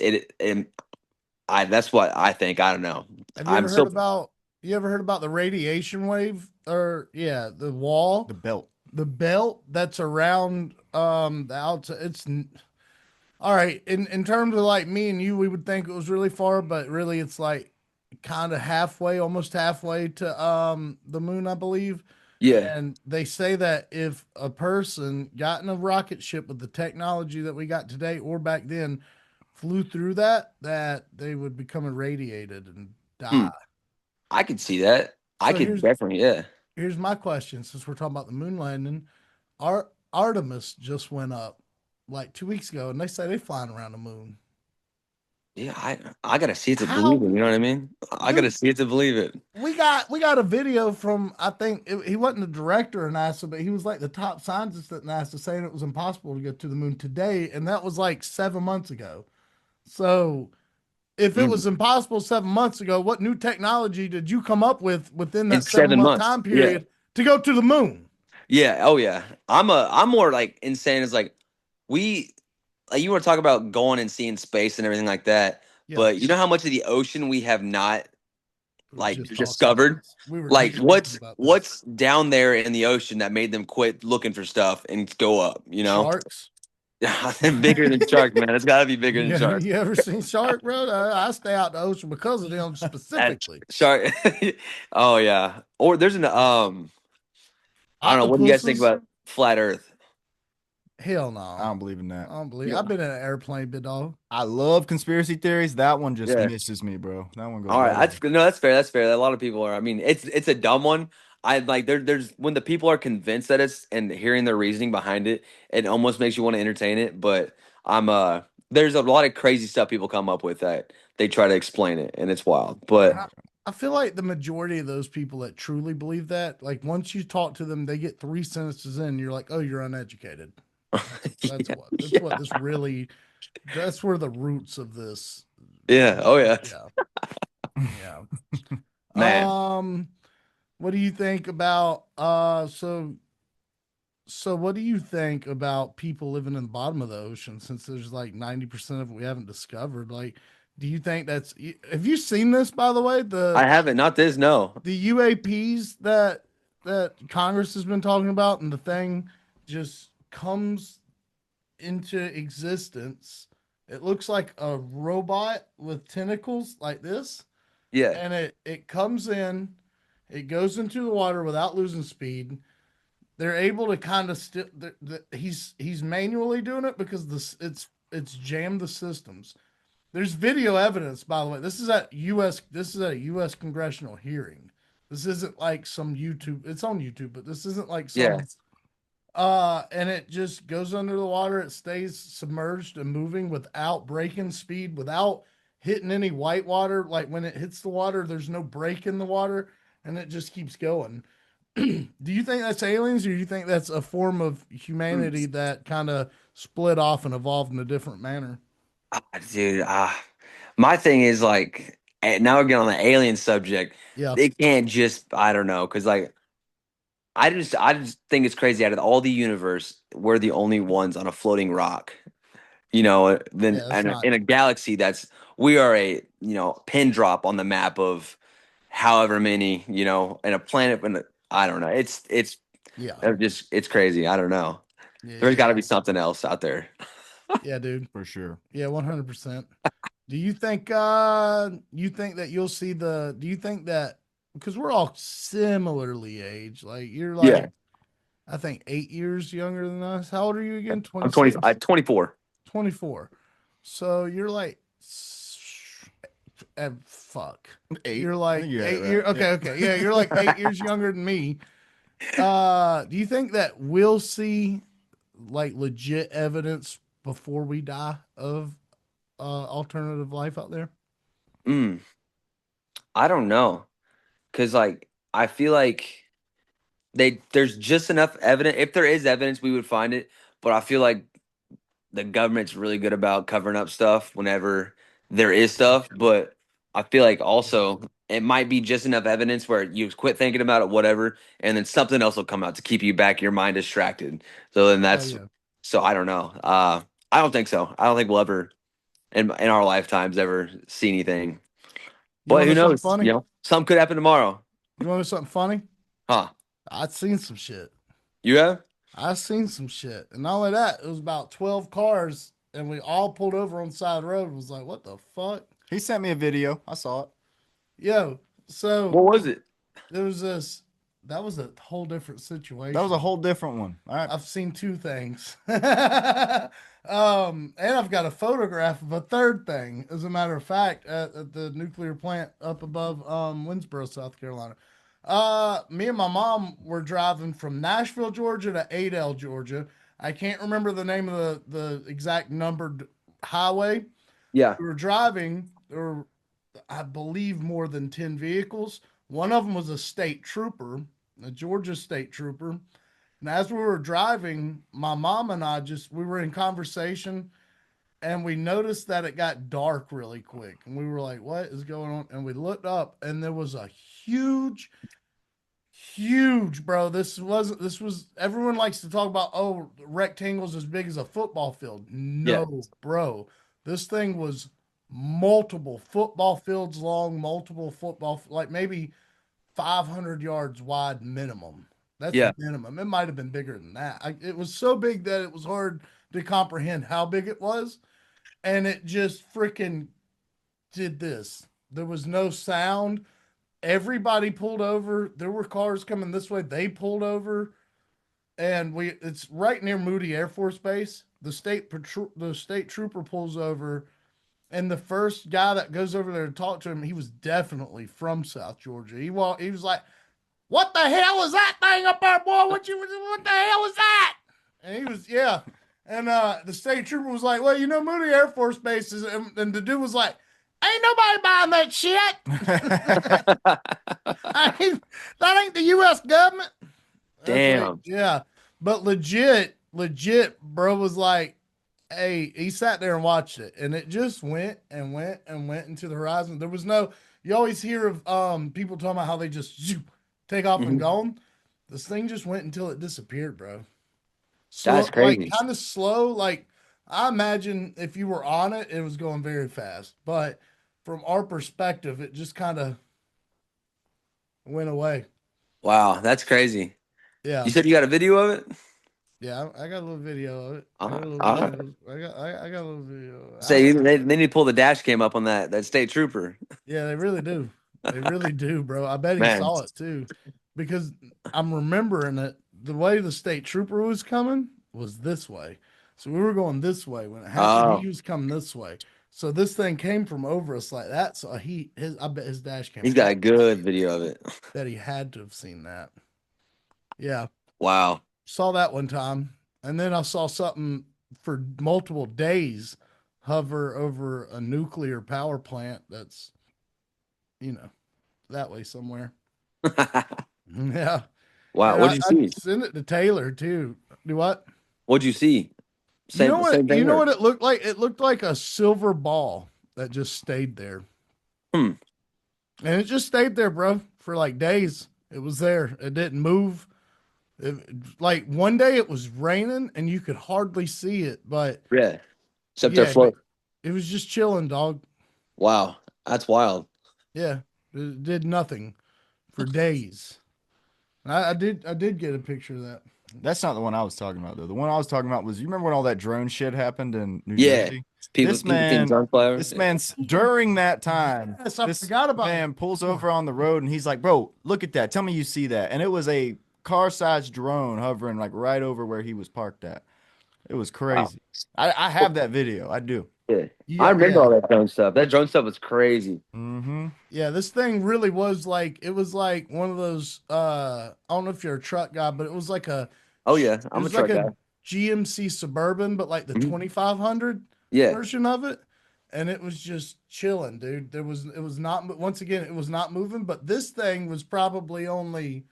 I that's what I think. I don't know. have you I'm ever heard still about? You ever heard about the radiation wave or yeah, the wall, The belt. the belt that's around the outside? All right. In terms of like me and you, we would think it was really far, but really it's like kind of halfway, almost halfway to the moon, I believe. yeah. And they say that if a person got in a rocket ship with the technology that we got today or back then, flew through that they would become irradiated and Hmm. die. I could see that. I So could definitely, yeah. here's my question since we're talking about the moon landing. Artemis just went up like 2 weeks ago, and they say they flying around the moon. Yeah, I gotta see it to believe How, it. You know what I mean? I gotta dude? see it to believe it. We got a video from I think he wasn't the director of NASA, but he was like the top scientist at NASA saying it was impossible to get to the moon today, and that was like 7 months ago. So if it Mm. was impossible 7 months ago, what new technology did you come up with within In that seven seven month months. time Yeah. period to go to the moon? Yeah. Oh yeah. I'm more like insane. It's like we like you want to talk about going and seeing space and everything like that. Yeah, But you know how much of the ocean we have not we were like just talking about discovered? this. We were Like just talking about this. what's down there in the ocean that made them quit looking for stuff and go up, you know? Sharks. Bigger than shark, man. It's gotta be bigger than Yeah, shark. you ever seen shark, bro? I stay out the ocean because of them That specifically. shark. Oh yeah. Or there's an I don't know. What do you guys think Octopuses? about flat Earth? Hell I no. don't believe in that. I don't believe. Yeah. I've been in an airplane, big dog. I love conspiracy theories. That one just Yeah. misses me, bro. That one goes All right. right That's over. no, that's fair. That's fair. A lot of people are. I mean, it's a dumb one. I like there's when the people are convinced that it's and hearing their reasoning behind it, it almost makes you want to entertain it. But I'm there's a lot of crazy stuff people come up with that they try to explain it, and it's wild. And But I feel like the majority of those people that truly believe that, like once you talk to them, they get 3 sentences in, you're like, oh, you're uneducated. That's yeah, what. That's what yeah, this really. That's where the roots of this. yeah. Oh yeah, Yeah, yeah. man. What do you think about so what do you think about people living in the bottom of the ocean since there's like 90% of it we haven't discovered? Like, do you think that's have you seen this by the way? I haven't. Not this. No. The UAPs that Congress has been talking about and the thing just comes into existence. It looks like a robot with tentacles like this, Yeah. and it comes in, it goes into the water without losing speed. They're able to kind of still. He's manually doing it because it's jammed the systems. There's video evidence, by the way. This is at U.S. This is at a U.S. congressional hearing. This isn't like some YouTube. It's on YouTube, but this isn't like Yeah. some. And it just goes under the water. It stays submerged and moving without breaking speed, without hitting any white water. Like when it hits the water, there's no break in the water, and it just keeps going. Do you think that's aliens, or do you think that's a form of humanity that kind of split off and evolved in a different manner? Dude, my thing is like now we're getting on the alien subject. Yeah, It can't just I don't know because like I just think it's crazy. Out of all the universe, we're the only ones on a floating rock. Then Yeah, that's and not. in a galaxy we are a pin drop on the map of however many in a planet. I don't know. Yeah, It's crazy. I don't know. yeah, There's got to yeah, be something else out there. yeah, dude. For sure. Yeah, 100%. Do you think that you'll see the? Do you think that because we're all similarly aged, like you're Yeah, like I think 8 years younger than us. How old are you again? I'm 20. 26, 24. 24. So you're like, fuck. 8. You're I like think you had it 8 years. right. Okay, okay, yeah. You're like 8 years younger than me. Do you think that we'll see like legit evidence before we die of alternative life out there? Mm, I don't know, cause I feel like there's just enough evidence. If there is evidence, we would find it. But I feel like the government's really good about covering up stuff whenever there is stuff. But I feel like also it might be just enough evidence where you quit thinking about it, whatever, and then something else will come out to keep you back, your mind distracted. So then Oh that's yeah. so I don't know. I don't think so. I don't think we'll ever in our lifetimes ever see anything. You But want to who know something knows? funny? Something could happen tomorrow. You want to know something funny? Huh? I'd seen some shit. You have? I seen some shit. And not only that, it was about 12 cars and we all pulled over on the side of the road. It was like, what the fuck? He sent me a video. I saw it. Yo, so What was it? there was this, that was a whole different That was a situation. whole different one. All right. I've seen two things. And I've got a photograph of a third thing, as a matter of fact, at the nuclear plant up above Winsboro, South Carolina. Me and my mom were driving from Nashville, Georgia to Adel, Georgia. I can't remember the name of the exact numbered highway. Yeah. We were driving, there were, I believe, more than 10 vehicles. One of them was a state trooper, a Georgia state trooper. And as we were driving, my mom and I we were in conversation and we noticed that it got dark really quick. And we were like, what is going on? And we looked up and there was a huge, huge, bro. This was, everyone likes to talk about, oh, rectangles as big as a football field. Yeah. No, bro. This thing was multiple football fields long, multiple like maybe 500 yards wide minimum. That's Yeah. minimum. It might have been bigger than that. It was so big that it was hard to comprehend how big it was. And it just freaking did this. There was no sound. Everybody pulled over. There were cars coming this way. They pulled over. And it's right near Moody Air Force Base. The state trooper pulls over. And the first guy that goes over there to talk to him, he was definitely from South Georgia. He was like, what the hell is that thing up there, boy? What the hell is that? And he was, yeah. And the state trooper was like, well, Moody Air Force Base is, and the dude was like, ain't nobody buying that shit. That ain't the U.S. government. That's like, Damn. yeah. But legit, bro was like, hey, he sat there and watched it, and it just went and went and went into the horizon. There was no, you always hear of people talking about how they just zoop, take off and Mhm. gone. This thing just went until it disappeared, bro. Slow, That's like crazy. kind of slow. Like I imagine if you were on it, it was going very fast. But from our perspective, it just kind of went away. Wow, that's crazy. Yeah. You said you got a video of it? Yeah, I got a little video of it. I got a little Uh, video. I got a little video. say they need to pull the dash cam up on that state trooper. Yeah, they really do. They really do, bro. I bet he Man. saw it too, because I'm remembering it. The way the state trooper was coming was this way, so we were going this way when it happened. Oh, He was coming this way, so this thing came from over us like that. So I bet his dash cam. he's got a good video of it. That he had to have seen that. Yeah, Wow. saw that one time, and then I saw something for multiple days hover over a nuclear power plant that's that way somewhere. Yeah. Wow. And What'd you I'd see? send it to Taylor too. Do what? What'd you see? Same You thing know or? what it looked like? It looked like a silver ball that just stayed there. Hmm. And it just stayed there, bro, for like days. It was there. It didn't move. Like one day it was raining and you could hardly see it, but Yeah. Except they're yeah, but float. it was just chilling, dog. Wow. That's wild. Yeah, it did nothing for days. I did get a picture of that. That's not the one I was talking about though. The one I was talking about was, you remember when all that drone shit happened in New Yeah. Jersey? People, This people getting man, drunk flowers. this man's during that time. Yes, I This forgot about man pulls over on the road and he's like, "Bro, look at that. Tell me you see that." And it was a car-sized drone hovering like right over where he was parked at. It was Wow. crazy. I have that video. I do. Yeah. I Yeah, remember yeah, all that drone stuff. That drone stuff was crazy. Mm-hmm. yeah. This thing really was like it was like one of those. I don't know if you're a truck guy, but it was like Oh yeah, it I'm a was like truck guy. a GMC Suburban, but like the Mhm. 2500 Yeah. version of it, and it was just chilling, dude. It was not once again it was not moving, but this thing was probably only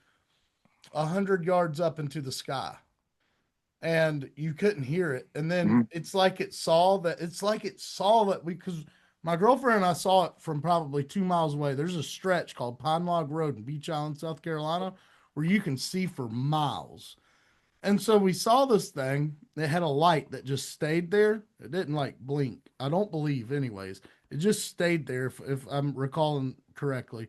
100 yards up into the sky, and you couldn't hear it. And then Mhm. it's like it saw that. It's like it saw that because my girlfriend and I saw it from probably 2 miles away. There's a stretch called Pine Log Road in Beach Island, South Carolina, where you can see for miles. And so we saw this thing. It had a light that just stayed there. It didn't like blink. I don't believe, anyways. It just stayed there, if I'm recalling correctly.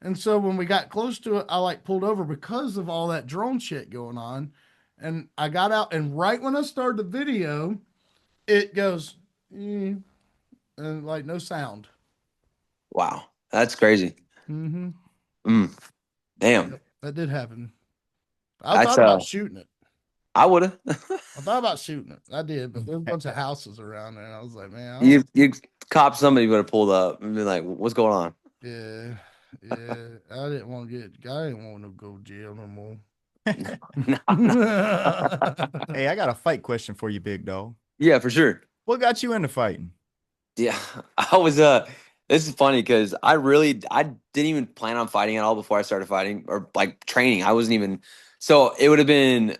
And so when we got close to it, I like pulled over because of all that drone shit going on. And I got out, and right when I started the video, it goes, and like no sound. Wow. That's crazy. Mm-hmm. Mm. Damn. Yep, that did happen. I That's thought about shooting it. I would have. I thought about shooting it. I did, but there's a bunch of houses around there, and I was like, man, I don't. You cop somebody would have pulled up and been like, "What's going on?" Yeah, yeah. I didn't want to get. I didn't want to go to jail no more. Hey, I got a fight question for you, big dog. Yeah, for sure. What got you into fighting? Yeah, I was this is funny because I didn't even plan on fighting at all before I started fighting or like training. I wasn't even so it would have been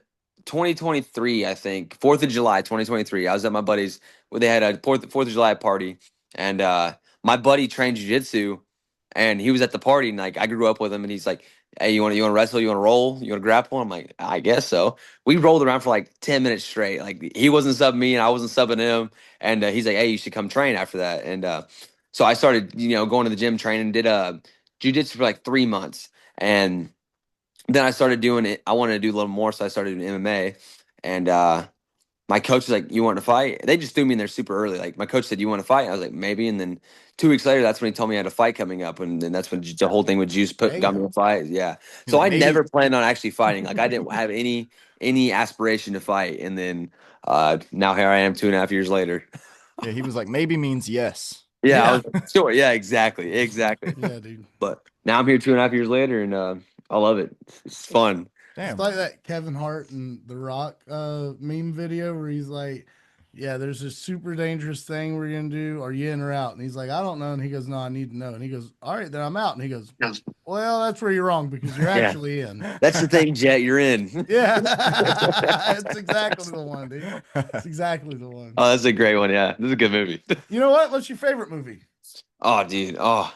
2023, I think, 4th of July, 2023. I was at my buddy's where they had a 4th of July party, and my buddy trained jiu-jitsu, and he was at the party, and like I grew up with him, and he's like, "Hey, you want to wrestle? You want to roll? You want to grapple?" I'm like, "I guess so." We rolled around for like 10 minutes straight. Like he wasn't subbing me, and I wasn't subbing him. And he's like, "Hey, you should come train after that." And so I started, going to the gym, training, did jujitsu for like 3 months, and then I started doing it. I wanted to do a little more, so I started doing MMA. And my coach was like, "You want to fight?" They just threw me in there super early. Like my coach said, "You want to fight?" And I was like, "Maybe." And then 2 weeks later, that's when he told me I had a fight coming up, and then that's when the whole thing with Juice got me Damn. to fight. Yeah. He's So like, I maybe. never planned on actually fighting. Like I didn't have any aspiration to fight, and then now here I am 2.5 years later. Yeah, he was like, maybe means yes. Yeah, I Yeah. was like, sure. Yeah, exactly. Yeah, dude. But now I'm here 2.5 years later, and I love it. It's fun. It's Damn. like that Kevin Hart and The Rock meme video where he's like, "Yeah, there's this super dangerous thing we're gonna do. Are you in or out?" And he's like, "I don't know." And he goes, "No, I need to know." And he goes, "All right, then I'm out." And he goes, "Well, that's where you're wrong because you're Yeah, actually in." that's the thing, Jet. You're in. Yeah, it's exactly the one, dude. It's exactly the one. Oh, that's a great one. Yeah, this is a good movie. You know what? What's your favorite movie? Oh, dude. Oh,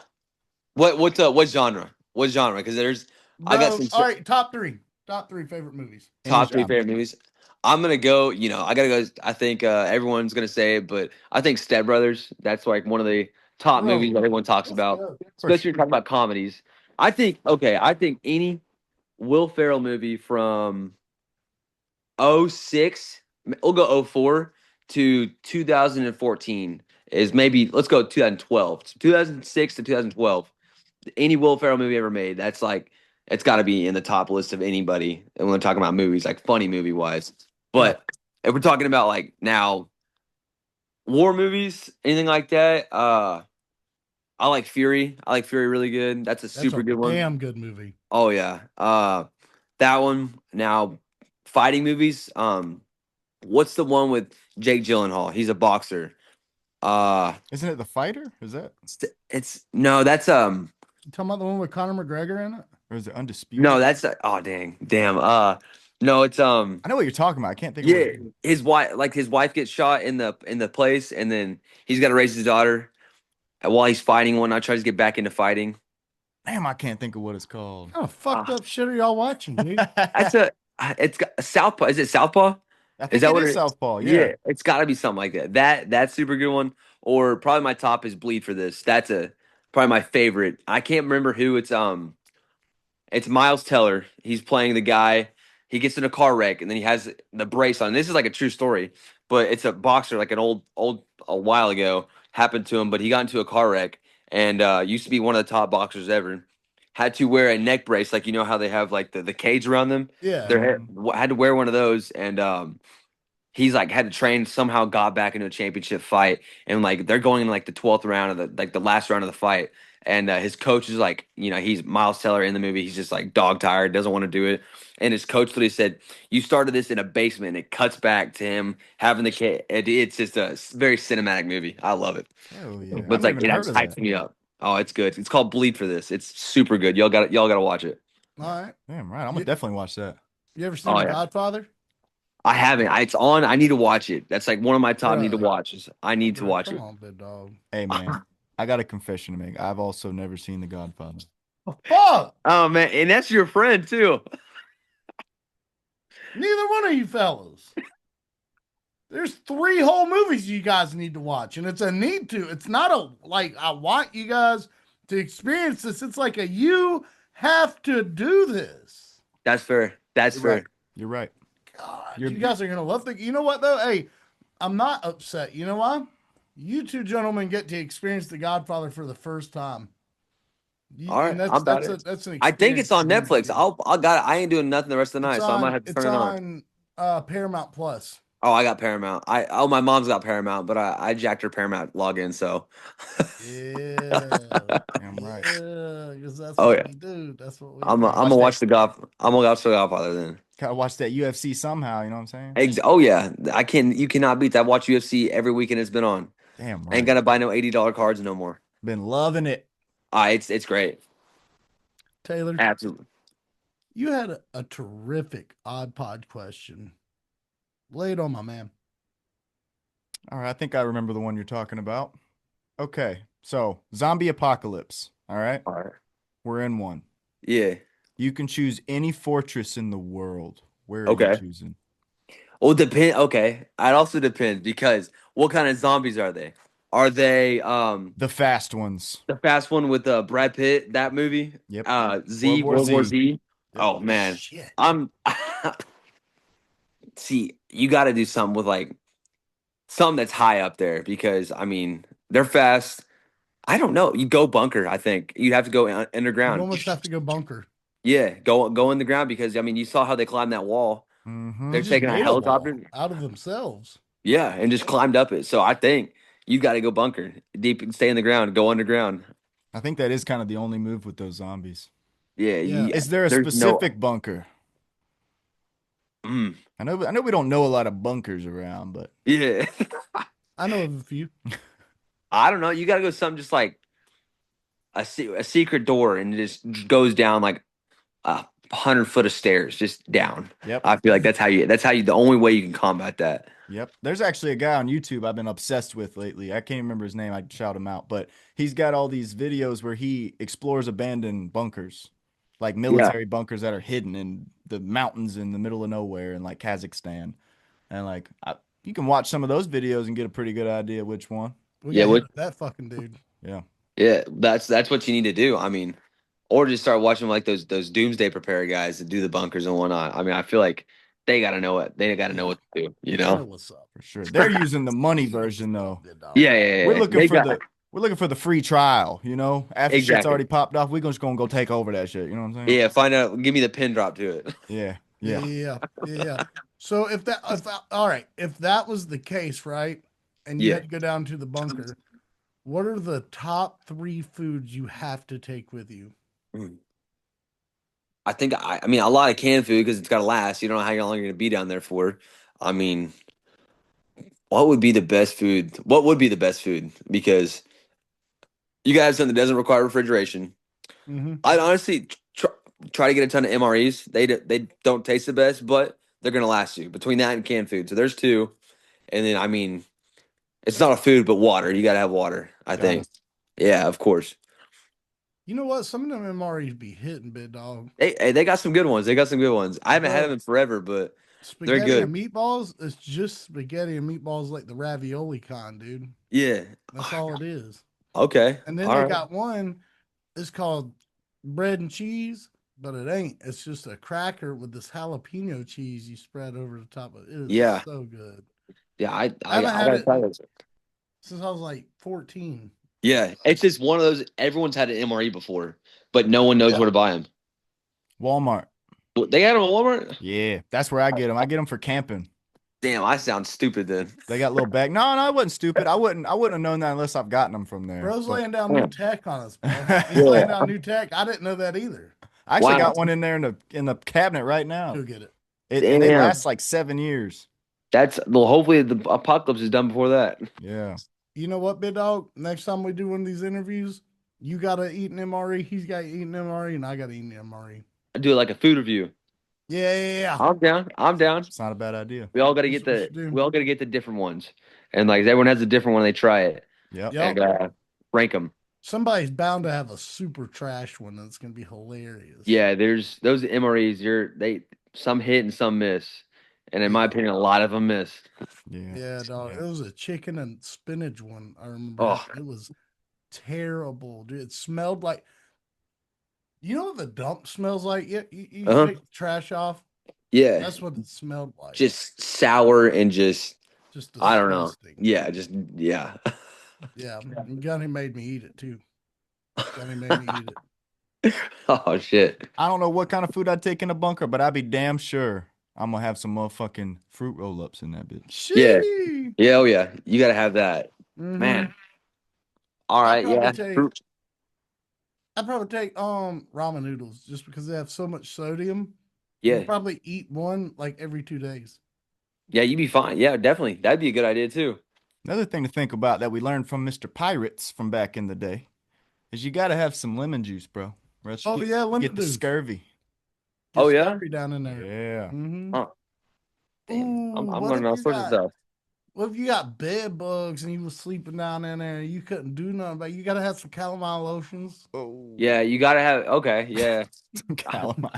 what genre? What genre? Because I got No, some all right, top three favorite movies. Any top three genre. favorite movies. I'm gonna go. I gotta go. I think everyone's gonna say it, but I think Step Brothers. That's like one of the top movies Bro, that everyone talks let's about, go. For especially when you're talking about comedies. I think okay. I think any Will Ferrell movie from '06, we'll go '04 to 2014 is maybe let's go 2012. 2006 to 2012. Any Will Ferrell movie ever made, that's like it's got to be in the top list of anybody. And when we're talking about movies, like funny movie wise, Yeah, but if we're talking about like now war movies, anything like that, I like Fury. I like Fury really good. That's a that's super a good one. damn good movie. Oh yeah, that one. Now fighting movies. What's the one with Jake Gyllenhaal? He's a boxer. Isn't it The Fighter? Is that, It's no, that's You talking about the one with Conor McGregor in it? or is it Undisputed? no, that's oh dang, damn. No, it's I know what you're talking about. I can't think of what yeah, it is. his wife gets shot in the place, and then he's got to raise his daughter while he's fighting. One, I tries to get back into fighting. Damn, I can't think of what it's called. What kind of fucked Ah, up shit are y'all watching, dude? that's a It's got Southpaw. Is it Southpaw? I Is think that it what is it? Southpaw. Yeah. Yeah, it's got to be something like that. That's super good one. Or probably my top is Bleed for This. That's a probably my favorite. I can't remember who it's Miles Teller. He's playing the guy. He gets in a car wreck and then he has the brace on. This is like a true story, but it's a boxer like an old a while ago happened to him, but he got into a car wreck and used to be one of the top boxers ever. Had to wear a neck brace, like you know how they have like the cage around them. Yeah. Their head, Mhm. had to wear one of those, and he's like had to train, somehow got back into a championship fight, and like they're going in like the 12th round of the last round of the fight, and his coach is like, he's Miles Teller in the movie, he's just like dog tired, doesn't want to do it, and his coach literally said, you started this in a basement, and it cuts back to him having the kid. It's just a very cinematic movie. I love it. Hell yeah. But I've it's like never it even heard of hypes that. me up. Oh, it's good. It's called Bleed for This. It's super good. Y'all gotta watch it. All right. Damn right. I'm gonna You, definitely watch that. you ever seen Oh The yeah. Godfather? I haven't. It's on. I need to watch it. That's like one of my top need to Bruh, watches. I need to bruh, watch come it. on, big dog. Hey man, I got a confession to make. I've also never seen The Godfather. Fuck! Oh man, and that's your friend too. Neither one of you fellas. There's 3 whole movies you guys need to watch, and it's a need to. It's not a like I want you guys to experience this. It's like a you have to do this. That's fair. That's You're fair. right. You're right. God, You're you guys are gonna love the. You know what though? Hey, I'm not upset. You know why? You two gentlemen get to experience The Godfather for the first time. All right, And I'm about it. that's an I think it's experience on you need to Netflix. get. I got it. I ain't doing nothing the rest of the It's night, so I might on have to it's turn it on. on Paramount Plus. Oh, I got Paramount. My mom's got Paramount, but I jacked her Paramount login, so. Yeah. damn right. Yeah, because that's Oh what yeah, we do. That's what we I'm do. gonna watch I'm gonna watch the Godfather then. Gotta watch that UFC somehow, you know what I'm saying? Oh yeah, you cannot beat that. I watch UFC every weekend it's been on. Damn I ain't right. gotta buy no $80 cards no more. Been loving it. It's great. Taylor, Absolutely. you had a terrific odd pod question. Lay it on my man. All right, I think I remember the one you're talking about. Okay, so zombie apocalypse. All right, All right. we're in one. Yeah. You can choose any fortress in the world. Where are you Okay. choosing? Well, depend. Okay, it also depends because what kind of zombies are they? Are they The fast ones. the fast one with Brad Pitt, that movie? Yep. Z, War World War Z. Z. Yep. Oh man, Shit. I'm. See, you got to do something with like something that's high up there because I mean they're fast. I don't know. You go bunker. I think you have to go You underground. almost have to go bunker. Yeah, go in the ground because I mean you saw how they climbed that wall. Mm-hmm. They They're just taking a made a wall helicopter. out of themselves. Yeah, and just climbed up it. So I think you got to go bunker deep, stay in the ground, go underground. I think that is kind of the only move with those zombies. Yeah, Yeah. Is there a there's no. specific bunker? Mm, I know we don't know a lot of bunkers around, but yeah, I know of a few. I don't know. You got to go something just like a secret door, and it just goes down like 100 foot of stairs, just down. yep. I feel like that's how you the only way you can combat that. Yep. There's actually a guy on YouTube I've been obsessed with lately. I can't remember his name. I'd shout him out, but he's got all these videos where he explores abandoned bunkers, like Yeah, military bunkers that are hidden in the mountains in the middle of nowhere in like Kazakhstan. And you can watch some of those videos and get a pretty good idea which one. We yeah, got hit what? with that fucking dude. Yeah. Yeah, that's what you need to do. I mean, or just start watching like those doomsday prepare guys that do the bunkers and whatnot. I mean, I feel like they got to know it. They got to know Yeah. what to do. You You know know? what's up. For sure. They're using the money version though. Good dog. Yeah, yeah, We're yeah. looking They for got we're looking for the free trial, you know? After shit's exactly. already popped off, we're just gonna go take over that shit. You know what I'm saying? Yeah, find out. Give me the pin drop to it. Yeah. Yeah. Yeah. Yeah. So all right, if that was the case, right, and you Yeah. had to go down to the bunker, what are the top 3 foods you have to take with you? Mm. I mean a lot of canned food because it's got to last. You don't know how long you're gonna be down there for. I mean, what would be the best food? What would be the best food? Because you guys something that doesn't require refrigeration. Mm-hmm. I'd honestly try to get a ton of MREs. They don't taste the best, but they're gonna last you. Between that and canned food, so there's 2. And then I mean, it's not a food, but water. You gotta have water. I Got think. it. Yeah, of course. You know what? Some of them MREs be hitting, big dog. They got some good ones. They got some good ones. I haven't had Bro, them in forever, but they're spaghetti good. and meatballs, it's just spaghetti and meatballs like the ravioli kind, dude. Yeah. That's all it is. Okay. And then All they right. got one, it's called bread and cheese, but it ain't. It's just a cracker with this jalapeno cheese you spread over the top of it. It is Yeah. so good. Yeah. I haven't I had gotta it try those. since I was like 14. Yeah. It's just one of those. Everyone's had an MRE before, but no one knows where to buy them. Walmart. They got them at Walmart. Yeah, that's where I get them. I get them for camping. Damn, I sound stupid then. They got little bag. No, I wasn't stupid. I wouldn't have known that unless I've gotten them from there. Bro's But laying down Yeah. new tech on us, bro. He's laying down new tech. I didn't know that either. I actually Wow. got one in there in the cabinet right now. Go get it. And they Damn. last like 7 years. Well, hopefully the apocalypse is done before that. Yeah. You know what, big dog? Next time we do one of these interviews, you gotta eat an MRE. He's got to eat an MRE, and I gotta eat an MRE. I do like a food review. Yeah. I'm down. I'm down. It's not a bad idea. We all got to That's get what we the should do. we all got to get the different ones, and like everyone has a different one. They try it Yep. Yep. and rank them. Somebody's bound to have a super trash one that's gonna be hilarious. Yeah, there's those MREs. Some hit and some miss, and in my opinion, a lot of them miss. Yeah. Yeah, dog. Yeah. It was a chicken and spinach one. I remember. Oh. It was terrible, dude. It smelled like, you know what the dump smells like? You Uh-huh. take the trash off. Yeah, That's what it smelled like. just sour and just I don't know. disgusting. Yeah, yeah. Yeah, and Gunny made me eat it too. Gunny made me eat it. Oh shit. I don't know what kind of food I'd take in a bunker, but I'd be damn sure I'm gonna have some motherfucking fruit roll-ups in that bitch. Yeah. Shee. Yeah, oh yeah. You gotta have that, Mhm. man. All right, probably yeah. take- I'd probably take ramen noodles just because they have so much sodium. Yeah, You'd probably eat one like every 2 days. yeah. You'd be fine. Yeah, definitely. That'd be a good idea too. Another thing to think about that we learned from Mr. Pirates from back in the day is you gotta have some lemon juice, bro. Or else you Oh, get, yeah, lemon get the juice. scurvy. Get Oh, yeah? scurvy down in there. Yeah. Mm-hmm. Oh, damn. I'm what learning if all you sorts of got- stuff. What if you got bed bugs and you was sleeping down in there and you couldn't do nothing? But you gotta have some calamine lotions. Oh. Yeah, you gotta have. Okay, yeah. Calamine.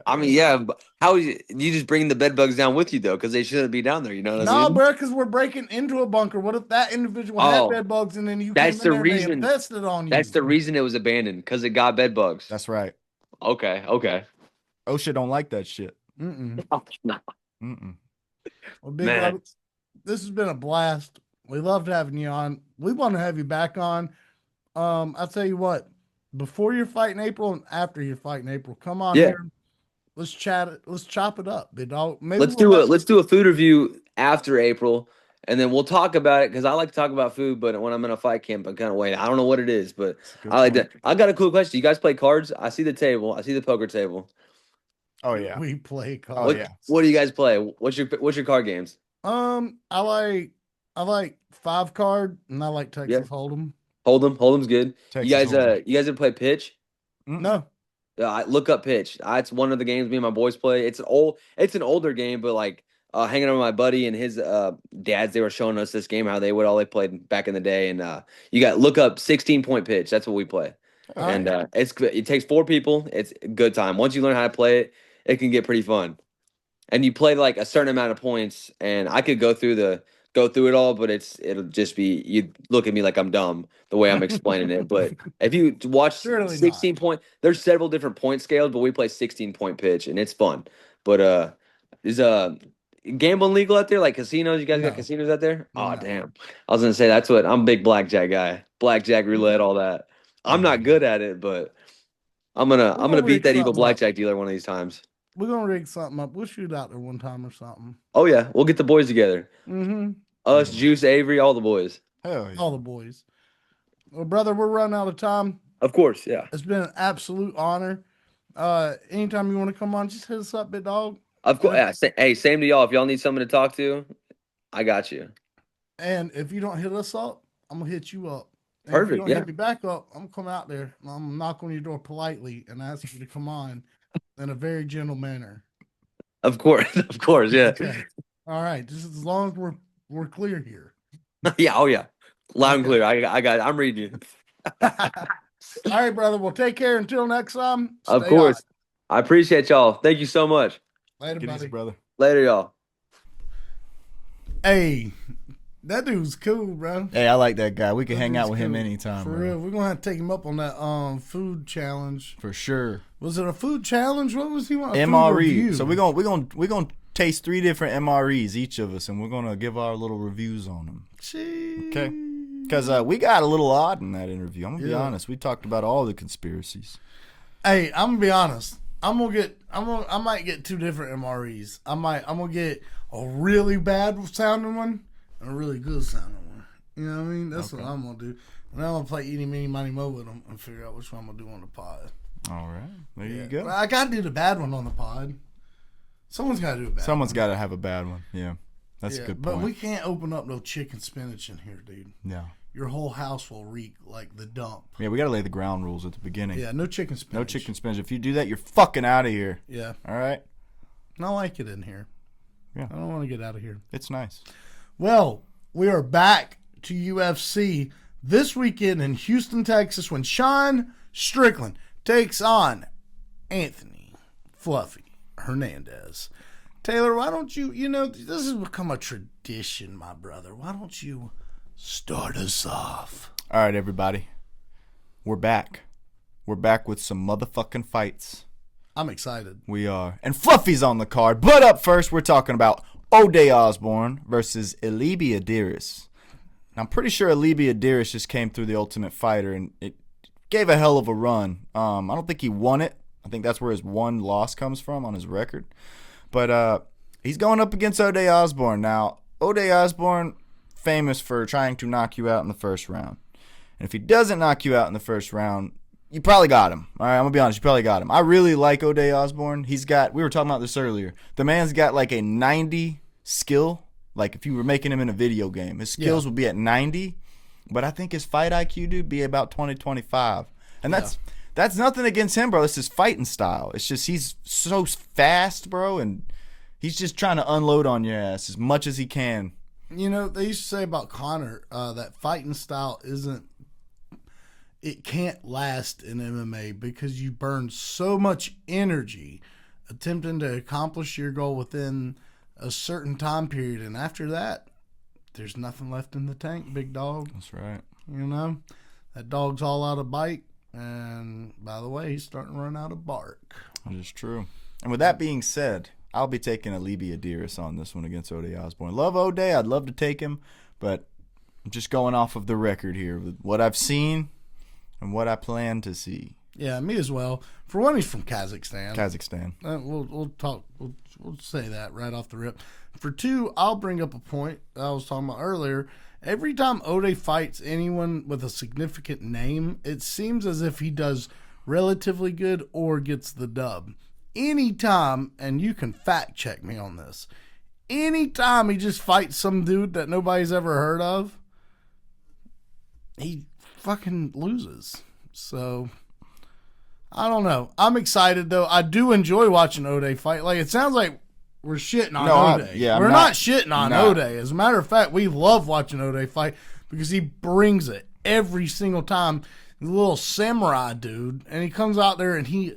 I mean, yeah. But how is it, you just bring the bed bugs down with you though? Because they shouldn't be down there. You know what I No, mean? bro, because we're breaking into a bunker. What if that individual Oh, had bed bugs and then you that's came in the there and reason- they infested on you? That's the reason it was abandoned because it got bed bugs. That's right. Okay. Okay. OSHA don't like that shit. Mm-mm. No. Mm-mm. Well, Big Man. Love, this has been a blast. We loved having you on. We want to have you back on. I'll tell you what, before your fight in April and after your fight in April, come on Yeah. here. Let's chat it. Let's chop it up, big dog. Maybe Let's we'll do a food review after April, and then we'll talk about it because I like to talk about food. But when I'm in a fight camp, I'm kind of waiting. I don't know what it is, but That's a good I like point. that. I got a cool question. You guys play cards? I see the table. I see the poker table. Oh yeah. We play cards. Oh, What, yeah. what do you guys play? What's your card games? I like 5 card and I like Texas Yeah. Hold'em. Hold'em's good. Texas you guys Hold'em. you guys ever play pitch? No, Look up pitch. It's one of the games me and my boys play. It's an older game, but like hanging out with my buddy and his dads, they were showing us this game how they played back in the day, and you got look up 16-point pitch. That's what we play, All and it takes 4 people. It's a good time. Once you learn how to play it, it can get pretty fun, and you play like a certain amount of points. And I could go through it all, but it'll just be you look at me like I'm dumb the way I'm explaining it. But if you watch Surely 16 point, there's several different point scales, but we play 16-point pitch and it's fun. But is gambling legal out there? Like casinos? You guys No. got casinos out there? Oh No. damn! I was gonna say I'm a big blackjack guy. Blackjack roulette, all that. I'm not good at it, but I'm gonna beat that evil blackjack dealer one of these times. we're gonna rig something up. We'll shoot out there one time or something. Oh yeah, we'll get the boys together. Mm-hmm. Us, Juice, Avery, all the boys. Hell yeah. All the boys. Well, brother, we're running out of time. Of course, yeah. It's been an absolute honor. Anytime you want to come on, just hit us up, big dog. Of course. Yeah. Hey, same to y'all. If y'all need someone to talk to, I got you. And if you don't hit us up, I'm gonna hit you up. And if Perfect, you don't yeah. hit me back up, I'm gonna come out there. And I'm gonna knock on your door politely and ask you to come on in a very gentle manner. Of course, of course, yeah. Okay. All right. Just as long as we're clear here. Yeah, oh yeah. Loud and clear. I got it. I'm reading you. All right, brother. Well, take care until next time. Of Stay course. hot. I appreciate y'all. Thank you so much. Later, Get buddy. easy, brother. Later, y'all. Hey, that dude's cool, bro. Hey, I like that guy. We can That hang out dude's with him cool. anytime, For bro. real. We're going to have to take him up on that food challenge. For sure. Was it a food challenge? What was he want? A food MRE. review. So we're gonna taste 3 different MREs, each of us, and we're gonna give our little reviews on them. Jeez. Okay. Because we got a little odd in that interview. I'm gonna be Yeah. honest. We talked about all the conspiracies. Hey, I'm gonna be honest. I might get 2 different MREs. I'm gonna get a really bad sounding one and a really good sounding one. You know what I mean? That's what I'm gonna do. And I'm gonna play Eeny, Meeny, Miny, Mo with them and figure out which one I'm gonna do on the pod. All right. There you go. Well, I gotta do the bad one on the pod. Someone's gotta do a bad Someone's one. got to have a bad one. Yeah. That's a good point. But we can't open up no chicken spinach in here, dude. No. Your whole house will reek like the dump. Yeah, we got to lay the ground rules at the beginning. Yeah, no chicken spinach. No chicken spinach. If you do that, you're fucking out of here. Yeah. All right? I like it in here. Yeah. I don't want to get out of here. It's nice. Well, we are back to UFC this weekend in Houston, Texas, when Sean Strickland takes on Anthony Fluffy Hernandez. Taylor, why don't you, this has become a tradition, my brother. Why don't you start us off? All right, everybody. We're back. We're back with some motherfucking fights. I'm excited. We are. And Fluffy's on the card. But up first, we're talking about Oddass Osborne versus Elibi Adiris. Now, I'm pretty sure Elibi Adiris just came through the Ultimate Fighter, and it gave a hell of a run. I don't think he won it. I think that's where his one loss comes from on his record. But he's going up against Oddass Osborne. Now, Oddass Osborne, famous for trying to knock you out in the first round. And if he doesn't knock you out in the first round, you probably got him. All right, I'm going to be honest, you probably got him. I really like Oddass Osborne. We were talking about this earlier. The man's got like a 90 skill. Like if you were making him in a video game, his skills would be at 90. But I think his fight IQ, dude, be about 20, 25. And that's nothing against him, bro. It's his fighting style. It's just he's so fast, bro, and he's just trying to unload on your ass as much as he can. You know, they used to say about Conor that fighting style it can't last in MMA because you burn so much energy attempting to accomplish your goal within a certain time period. And after that, there's nothing left in the tank, big dog. That's right. You know, that dog's all out of bite. And by the way, he's starting to run out of bark. That is true. And with that being said, I'll be taking Elibi Adiris on this one against Oddass Osborne. Love O'Day. I'd love to take him, but I'm just going off of the record here with what I've seen and what I plan to see. Yeah, me as well. For one, he's from Kazakhstan. We'll say that right off the rip. For two, I'll bring up a point that I was talking about earlier. Every time Ode fights anyone with a significant name, it seems as if he does relatively good or gets the dub. Anytime, and you can fact check me on this, anytime he just fights some dude that nobody's ever heard of, he fucking loses. So, I don't know. I'm excited, though. I do enjoy watching Ode fight. Like, it sounds like we're shitting on Ode. We're not shitting on Ode. As a matter of fact, we love watching Ode fight because he brings it every single time. The little samurai dude, and he comes out there and he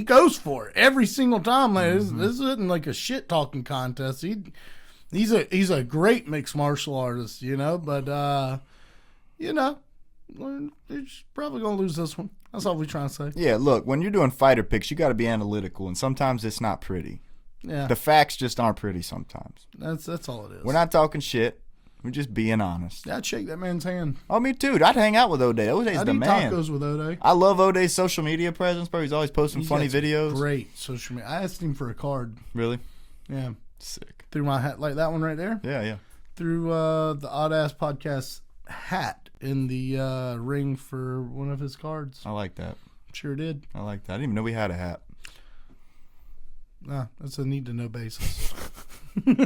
goes for it every single time. Like, this isn't like a shit talking contest. He's a great mixed martial artist, you know. But he's probably gonna lose this one. That's all we're trying to say. Yeah, look, when you're doing fighter picks, you got to be analytical, and sometimes it's not pretty. Yeah, the facts just aren't pretty sometimes. That's all it is. We're not talking shit. We're just being honest. Yeah, I'd shake that man's hand. Oh, me too. I'd hang out with Ode. Ode's the man. I'd eat tacos with Ode. I love Ode's social media presence, bro. He's always posting funny videos. Great social media. I asked him for a card. Really? Yeah. Sick. Through my hat, like that one right there. Yeah. Through the Oddass podcast hat in the ring for one of his cards. I like that. Sure did. I like that. I didn't even know we had a hat. Nah, that's a need to know basis. This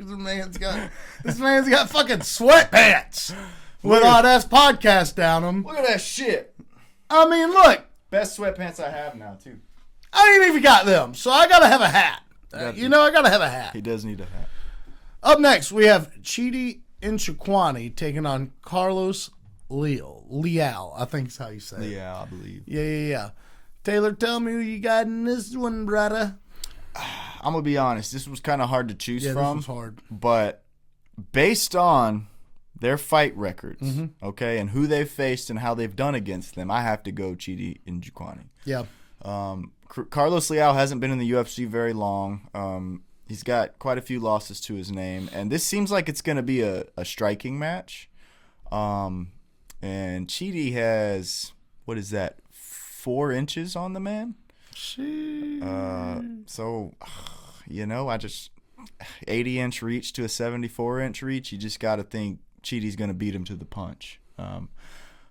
man's got fucking sweatpants with Oddass podcast down them. Look at that shit. I mean, look. Best sweatpants I have now, too. I ain't even got them, so I gotta have a hat. I gotta have a hat. He does need a hat. Up next, we have Chidi Njoku taking on Carlos Leal, I think is how you say it. Yeah, I believe. Yeah. Taylor, tell me who you got in this one, brother. I'm going to be honest. This was kind of hard to choose from. This was hard. But based on their fight records, okay, and who they've faced and how they've done against them, I have to go Chidi Njoku. Yeah. Carlos Leal hasn't been in the UFC very long. He's got quite a few losses to his name, and this seems like it's going to be a striking match. And Chidi has, what is that, 4 inches on the man? So, I just 80-inch reach to a 74-inch reach. You just got to think Chidi's going to beat him to the punch.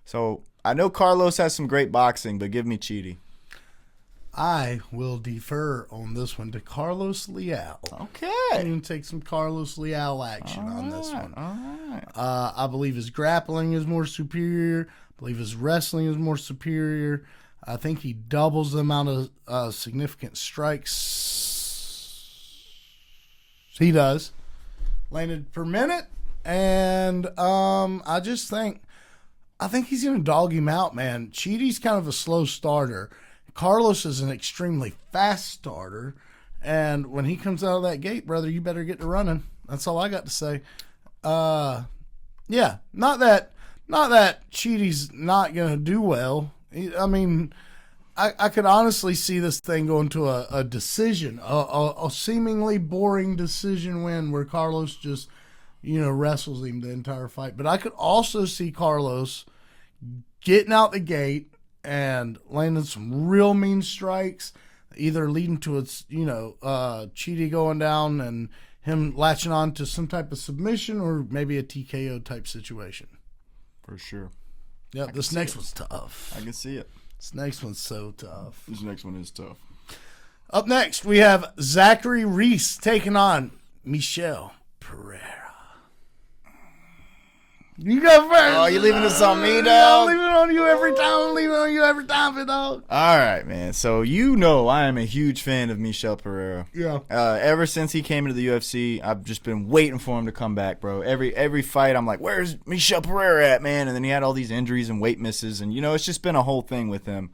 So I know Carlos has some great boxing, but give me Chidi. I will defer on this one to Carlos Leal. Okay. I'm going to take some Carlos Leal action on this one. All right. I believe his grappling is more superior. I believe his wrestling is more superior. I think he doubles the amount of significant strikes. He does. Landed per minute. And I think he's going to dog him out, man. Chidi's kind of a slow starter. Carlos is an extremely fast starter, and when he comes out of that gate, brother, you better get to running. That's all I got to say. Yeah, not that Chidi's not gonna do well. I mean, I could honestly see this thing going to a decision, a seemingly boring decision win where Carlos just, wrestles him the entire fight. But I could also see Carlos getting out the gate and landing some real mean strikes, either leading to Chidi going down and him latching on to some type of submission or maybe a TKO type situation. For sure. Yeah, this next one's tough. I can see it. This next one's so tough. This next one is tough. Up next, we have Zachary Reese taking on Michel Pereira. You go first. Oh, you leaving this on me, dog? I'm leaving it on you every time. I'm leaving it on you every time, dog. All right, man. So I am a huge fan of Michel Pereira. Yeah. Ever since he came into the UFC, I've just been waiting for him to come back, bro. Every fight, I'm like, where's Michel Pereira at, man? And then he had all these injuries and weight misses, and it's just been a whole thing with him.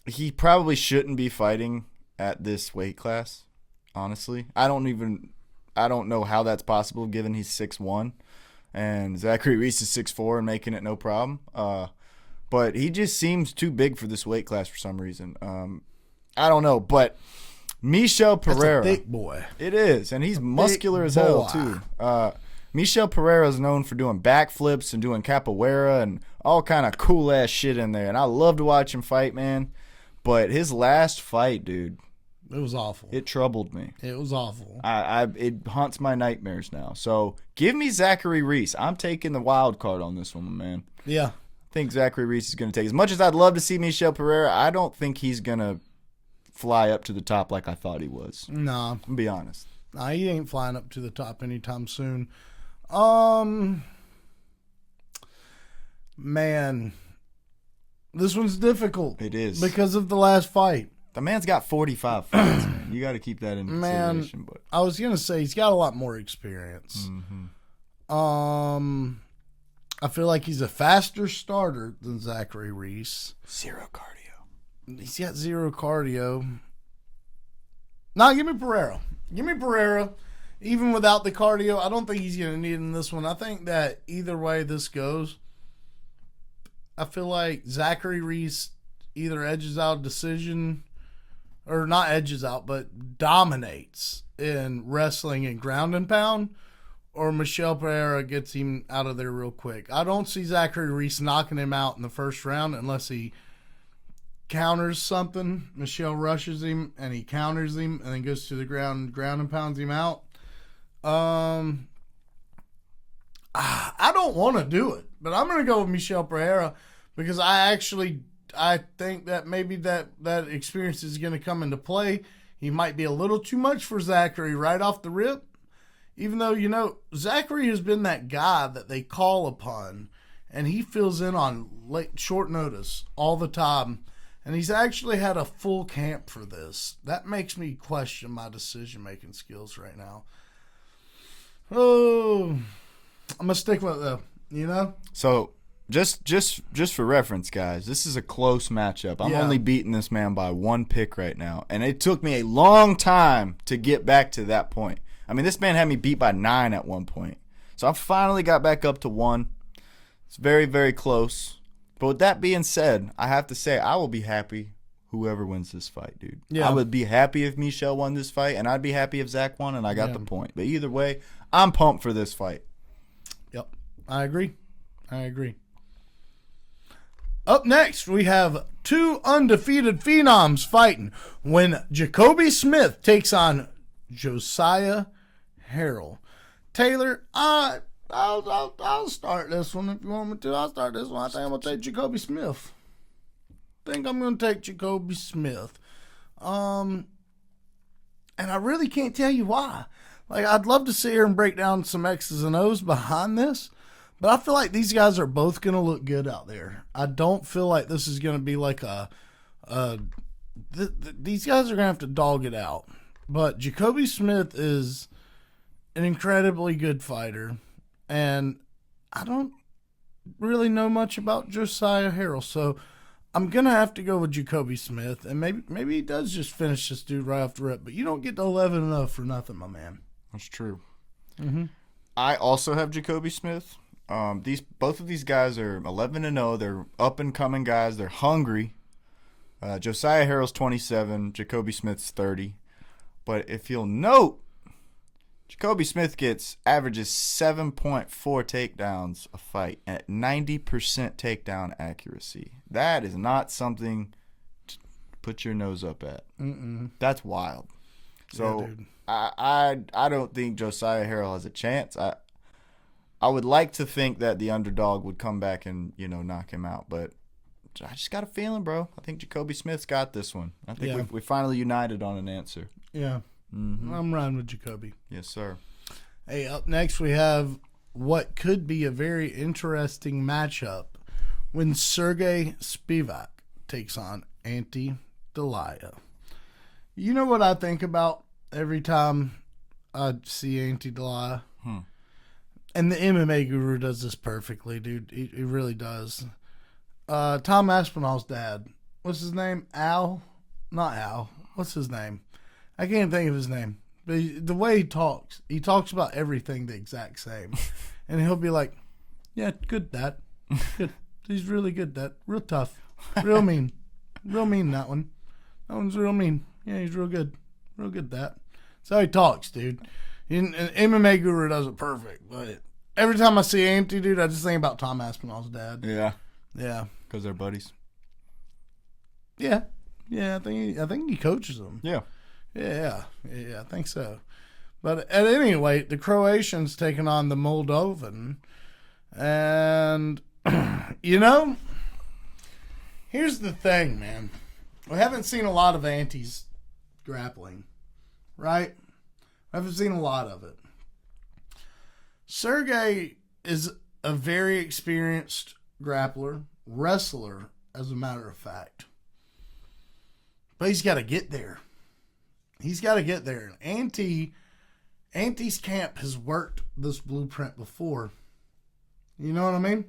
He probably shouldn't be fighting at this weight class, honestly. I don't know how that's possible, given he's 6'1". And Zachary Reese is 6'4" and making it no problem. But he just seems too big for this weight class for some reason. I don't know. But Michel Pereira. That's a big boy. It is. And he's muscular as hell, too. Michel Pereira is known for doing backflips and doing capoeira and all kind of cool-ass shit in there. And I love to watch him fight, man. But his last fight, dude. It was awful. It troubled me. It was awful. It haunts my nightmares now. So give me Zachary Reese. I'm taking the wild card on this one, man. Yeah. I think Zachary Reese is going to take. As much as I'd love to see Michel Pereira, I don't think he's going to fly up to the top like I thought he was. Nah. I'm be honest. Nah, he ain't flying up to the top anytime soon. Man, this one's difficult. It is. Because of the last fight. The man's got 45 fights, man. You got to keep that in consideration. But I was going to say he's got a lot more experience. Mm-hmm. I feel like he's a faster starter than Zachary Reese. Zero cardio. He's got zero cardio. Nah, give me Pereira. Give me Pereira. Even without the cardio, I don't think he's going to need it in this one. I think that either way this goes, I feel like Zachary Reese either edges out a decision, or not edges out, but dominates in wrestling and ground and pound, or Michel Pereira gets him out of there real quick. I don't see Zachary Reese knocking him out in the first round unless he counters something. Michel rushes him and he counters him and then goes to the ground and pounds him out. I don't want to do it, but I'm going to go with Michel Pereira because I think that maybe that experience is going to come into play. He might be a little too much for Zachary right off the rip. Even though, Zachary has been that guy that they call upon, and he fills in on short notice all the time. And he's actually had a full camp for this. That makes me question my decision-making skills right now. Oh, gonna stick with it, you know. So just for reference, guys, this is a close matchup. I'm only beating this man by 1 pick right now, and it took me a long time to get back to that point. I mean, this man had me beat by 9 at one point, so I finally got back up to 1. It's very, very close. But with that being said, I have to say I will be happy whoever wins this fight, dude. Yeah. I would be happy if Michelle won this fight, and I'd be happy if Zach won, and I got the point. But either way, I'm pumped for this fight. Yep, I agree. Up next, we have 2 undefeated phenoms fighting when Jacoby Smith takes on Josiah Harrell. Taylor, I'll start this one if you want me to. I'll start this one. I think I'm going to take Jacoby Smith. And I really can't tell you why. Like, I'd love to sit here and break down some X's and O's behind this, but I feel like these guys are both going to look good out there. I don't feel like this is going to be like these guys are going to have to dog it out. But Jacoby Smith is an incredibly good fighter, and I don't really know much about Josiah Harrell, so I'm going to have to go with Jacoby Smith, and maybe he does just finish this dude right off the rip, but you don't get to 11-0 for nothing, my man. That's true. Mm-hmm. I also have Jacoby Smith. Both of these guys are 11-0. They're up-and-coming guys. They're hungry. Josiah Harrell's 27. Jacoby Smith's 30. But if you'll note, Jacoby Smith averages 7.4 takedowns a fight at 90% takedown accuracy. That is not something to put your nose up at. Mm-mm. That's wild. So yeah, I don't think Josiah Harrell has a chance. I would like to think that the underdog would come back and, knock him out, but I just got a feeling, bro. I think Jacoby Smith's got this one. I think we finally united on an answer. Yeah. Mm-hmm. I'm riding with Jacoby. Yes, sir. Hey, up next we have what could be a very interesting matchup when Sergey Spivak takes on Ante Delaya. You know what I think about every time I see Ante Delaya? And the MMA Guru does this perfectly, dude. He really does. Tom Aspinall's dad. What's his name? Al? Not Al. What's his name? I can't think of his name. But the way he talks about everything the exact same. And he'll be like, yeah, good, Dad. Good. He's really good, Dad. Real tough. Real mean. Real mean, that one. That one's real mean. Yeah, he's real good. Real good, Dad. That's how he talks, dude. And MMA Guru does it perfect. But every time I see Ante, dude, I just think about Tom Aspinall's dad. Yeah. Yeah. Because they're buddies. Yeah. Yeah, I think he coaches them. Yeah. Yeah, I think so. But at any rate, the Croatian's taking on the Moldovan. And, here's the thing, man. We haven't seen a lot of Ante's grappling, right? I haven't seen a lot of it. Sergey is a very experienced grappler, wrestler, as a matter of fact. But he's got to get there. He's got to get there. And Ante's camp has worked this blueprint before. You know what I mean?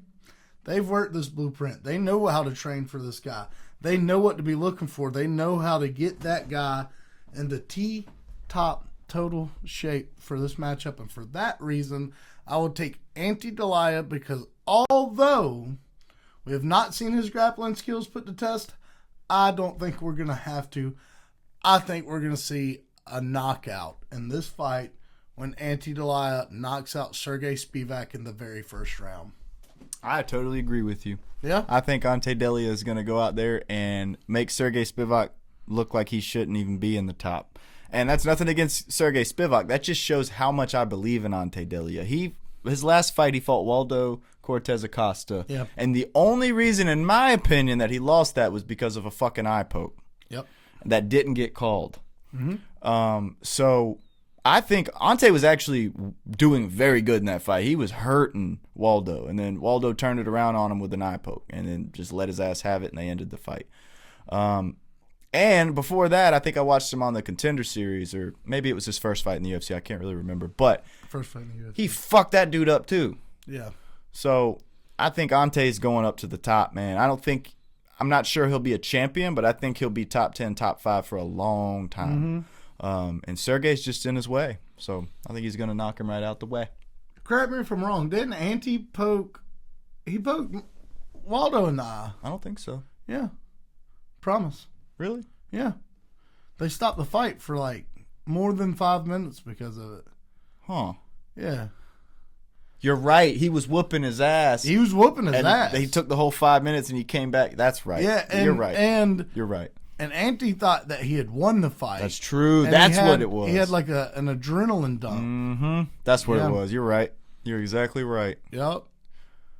They've worked this blueprint. They know how to train for this guy. They know what to be looking for. They know how to get that guy in the T-top total shape for this matchup. And for that reason, I would take Ante Delaya because although we have not seen his grappling skills put to test, I don't think we're going to have to. I think we're going to see a knockout in this fight when Ante Delaya knocks out Sergey Spivak in the very first round. I totally agree with you. Yeah? I think Ante Delaya is going to go out there and make Sergey Spivak look like he shouldn't even be in the top. And that's nothing against Sergey Spivak. That just shows how much I believe in Ante Delaya. His last fight, he fought Waldo Cortez Acosta. Yeah. And the only reason, in my opinion, that he lost that was because of a fucking eye poke. Yep. That didn't get called. Mm-hmm. So I think Ante was actually doing very good in that fight. He was hurting Waldo, and then Waldo turned it around on him with an eye poke, and then just let his ass have it, and they ended the fight. And before that, I think I watched him on the Contender Series, or maybe it was his first fight in the UFC. I can't really remember, but First fight in the UFC. he fucked that dude up too. Yeah. So I think Ante's going up to the top, man. I'm not sure he'll be a champion, but I think he'll be top 10, top 5 for a long time. And Sergey's just in his way. So I think he's going to knock him right out the way. Correct me if I'm wrong. Didn't Ante poke Waldo in the eye? I don't think so. Yeah. Promise. Really? Yeah. They stopped the fight for like more than 5 minutes because of it. Huh. Yeah. You're right. He was whooping his ass. He was whooping his ass. He took the whole 5 minutes and he came back. That's right. Yeah, you're right. You're right. And Ante thought that he had won the fight. That's true. And That's what it was. He had like an adrenaline dump. Mm-hmm. That's what it was. You're right. You're exactly right. Yep.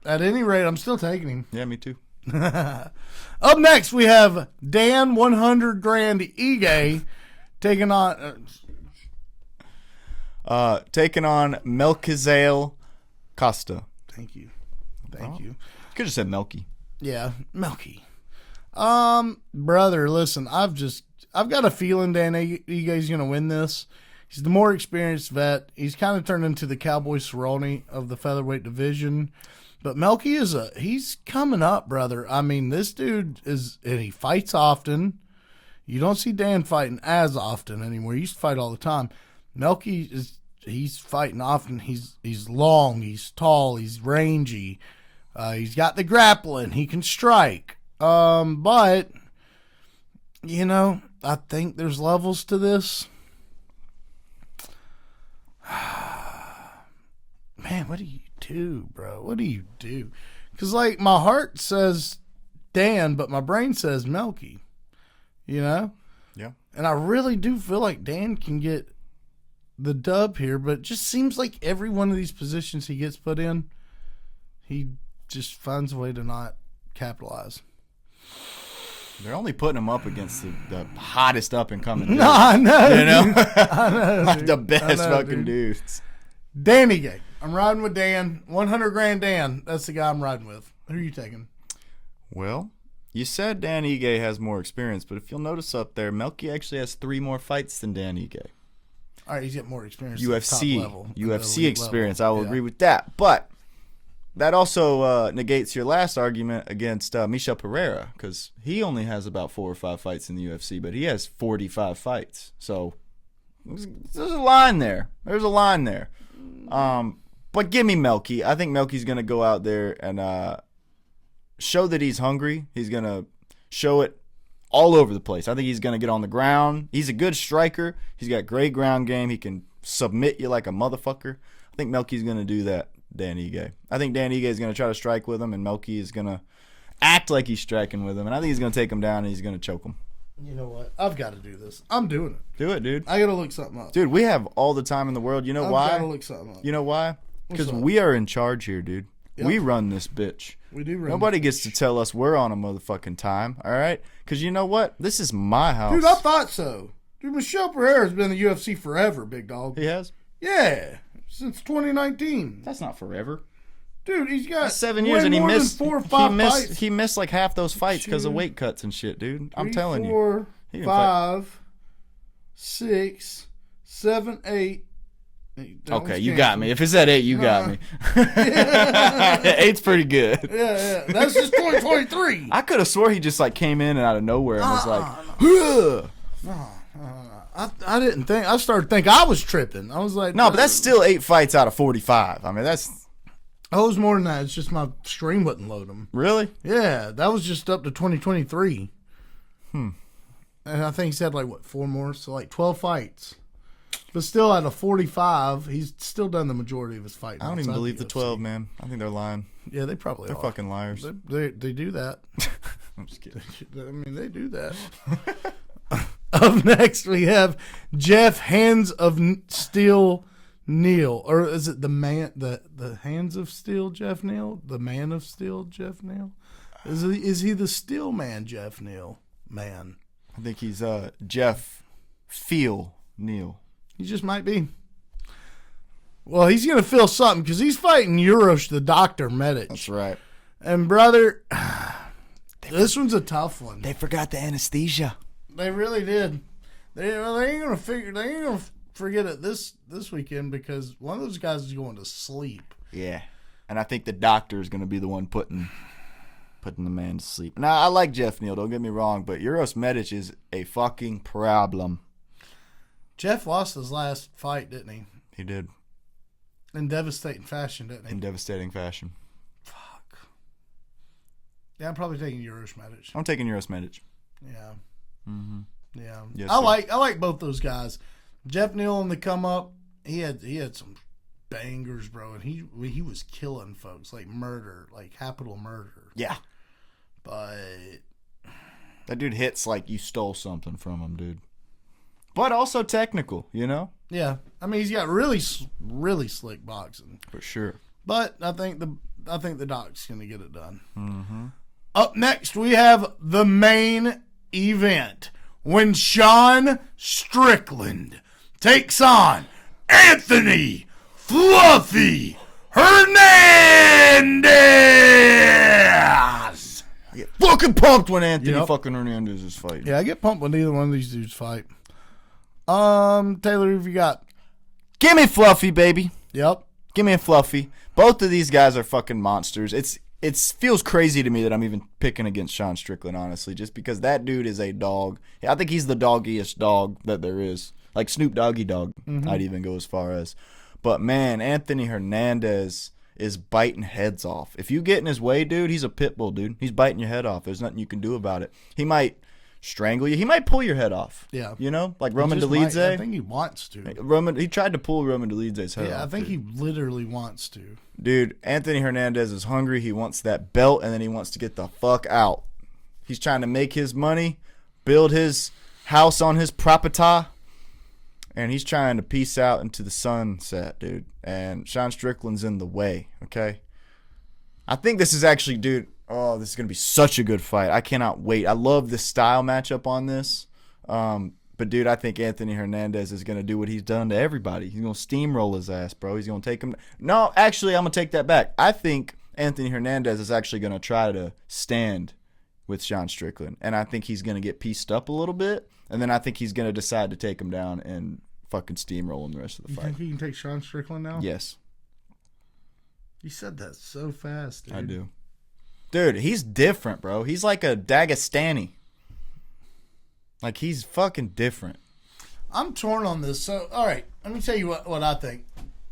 At any rate, I'm still taking him. Yeah, me too. Up next, we have Dan 100 Grand Ige taking on Melchizedek Costa. Thank you. You. Could have said Melky. Yeah, Melky. Brother, listen, I've got a feeling Dan Ige's gonna win this. He's the more experienced vet. He's kind of turned into the Cowboy Cerrone of the featherweight division. But Melky he's coming up, brother. I mean, this dude and he fights often. You don't see Dan fighting as often anymore. He used to fight all the time. Melky he's fighting often. He's long, he's tall, he's rangy. He's got the grappling. He can strike. But I think there's levels to this. Man, what do you do, bro? What do you do? Because, like, my heart says Dan, but my brain says Melky. Yeah. And I really do feel like Dan can get the dub here, but it just seems like every one of these positions he gets put in, he just finds a way to not capitalize. They're only putting him up against the hottest up-and-coming dudes. No, I know. You know? I know. Like the best fucking dudes. Dan Ige. I'm riding with Dan. 100 Grand Dan. That's the guy I'm riding with. Who are you taking? Well, you said Dan Ige has more experience, but if you'll notice up there, Melky actually has 3 more fights than Dan Ige. All right, he's got more experience. UFC, at the top level, UFC experience. Level. I will agree with that. But that also negates your last argument against Michel Pereira, because he only has about 4 or 5 fights in the UFC, but he has 45 fights. So there's a line there. But give me Melky. I think Melky's going to go out there and show that he's hungry. He's going to show it all over the place. I think he's going to get on the ground. He's a good striker. He's got great ground game. He can submit you like a motherfucker. I think Melky's going to do that, Dan Ige. I think Dan Ige is going to try to strike with him, and Melky is going to act like he's striking with him. And I think he's going to take him down, and he's going to choke him. You know what? I've got to do this. I'm doing it. Do it, dude. I got to look something up. Dude, we have all the time in the world. You know why? I've got to look something up. You know why? Because we are in charge here, dude. Yep. We run this bitch. We do run. Nobody gets to tell us we're on a motherfucking time, all right? Because you know what? This is my house. Dude, I thought so. Dude, Michel Pereira's been in the UFC forever, big dog. He has? Yeah, since 2019. That's not forever. Dude, he's got 7 years, and he missed 4 or 5 fights. He missed like half those fights because of weight cuts and shit, dude. I'm telling you. 4, 5, 6, 7, 8. Okay, you got me. If it's at 8, you got me. 8's pretty good. Yeah. That's just 2023. I could have swore he just like came in and out of nowhere and was like, I didn't think. I started thinking I was tripping. I was like, no, but that's still 8 fights out of 45. I mean, that's. Oh, it was more than that. It's just my stream wouldn't load them. Really? Yeah, that was just up to 2023. And I think he's had like, 4 more? So like 12 fights. But still, out of 45, he's still done the majority of his fighting. I don't even believe the 12, man. I think they're lying. Yeah, they probably They're are. fucking liars. They do that. I'm just kidding. I mean, they do that. Up next, we have Jeff Hands of Steel Neal. Or is it the Hands of Steel Jeff Neal? The Man of Steel Jeff Neal? Is he the Steel Man Jeff Neal? Man. I think he's Jeff Feel Neal. He just might be. Well, he's going to feel something because he's fighting Urosh the Doctor Medic. That's right. And, brother, this one's a tough one. They forgot the anesthesia. They really did. They ain't going to forget it this weekend because one of those guys is going to sleep. Yeah. And I think the doctor is going to be the one putting the man to sleep. Now, I like Jeff Neal, don't get me wrong, but Uros Medic is a fucking problem. Jeff lost his last fight, didn't he? He did. In devastating fashion, didn't he? In devastating fashion. Fuck. Yeah, I'm probably taking Uros Medic. I'm taking Uros Medic. Yeah. Mm-hmm. Yeah. Yes, I sir. like both those guys. Jeff Neal on the come up, he had some bangers, bro, and he was killing folks, like murder, like capital murder. Yeah. But that dude hits like you stole something from him, dude. But also technical, you know? yeah, I mean he's got really slick boxing. For sure. But I think the doc's gonna get it done. Mm-hmm. Up next we have the main event when Sean Strickland takes on Anthony Fluffy Hernandez. I get fucking pumped when Anthony fucking Hernandez is fighting. Yeah, I get pumped when either one of these dudes fight. Taylor, who have you got? Give me Fluffy, baby. Yep. Give me a Fluffy. Both of these guys are fucking monsters. It feels crazy to me that I'm even picking against Sean Strickland, honestly, just because that dude is a dog. I think he's the doggiest dog that there is. Like Snoop Doggy Dogg, I'd even go as far as. But, man, Anthony Hernandez is biting heads off. If you get in his way, dude, he's a pit bull, dude. He's biting your head off. There's nothing you can do about it. He might strangle you. He might pull your head off. Yeah. You know? Like Roman Dolidze. I think he wants to. He tried to pull Roman Dolidze's head off. Yeah, I think dude. he literally wants to. Dude, Anthony Hernandez is hungry. He wants that belt, and then he wants to get the fuck out. He's trying to make his money, build his house on his property, and he's trying to peace out into the sunset, dude. And Sean Strickland's in the way, okay? I think this is actually, dude, this is going to be such a good fight. I cannot wait. I love the style matchup on this. But, dude, I think Anthony Hernandez is going to do what he's done to everybody. He's going to steamroll his ass, bro. He's going to take him. No, actually, I'm going to take that back. I think Anthony Hernandez is actually going to try to stand with Sean Strickland. And I think he's going to get pieced up a little bit. And then I think he's going to decide to take him down and fucking steamroll him the rest of the fight. You think he can take Sean Strickland now? Yes. You said that so fast, dude. I do. Dude, he's different, bro. He's like a Dagestani. Like, he's fucking different. I'm torn on this. So, all right, let me tell you what I think.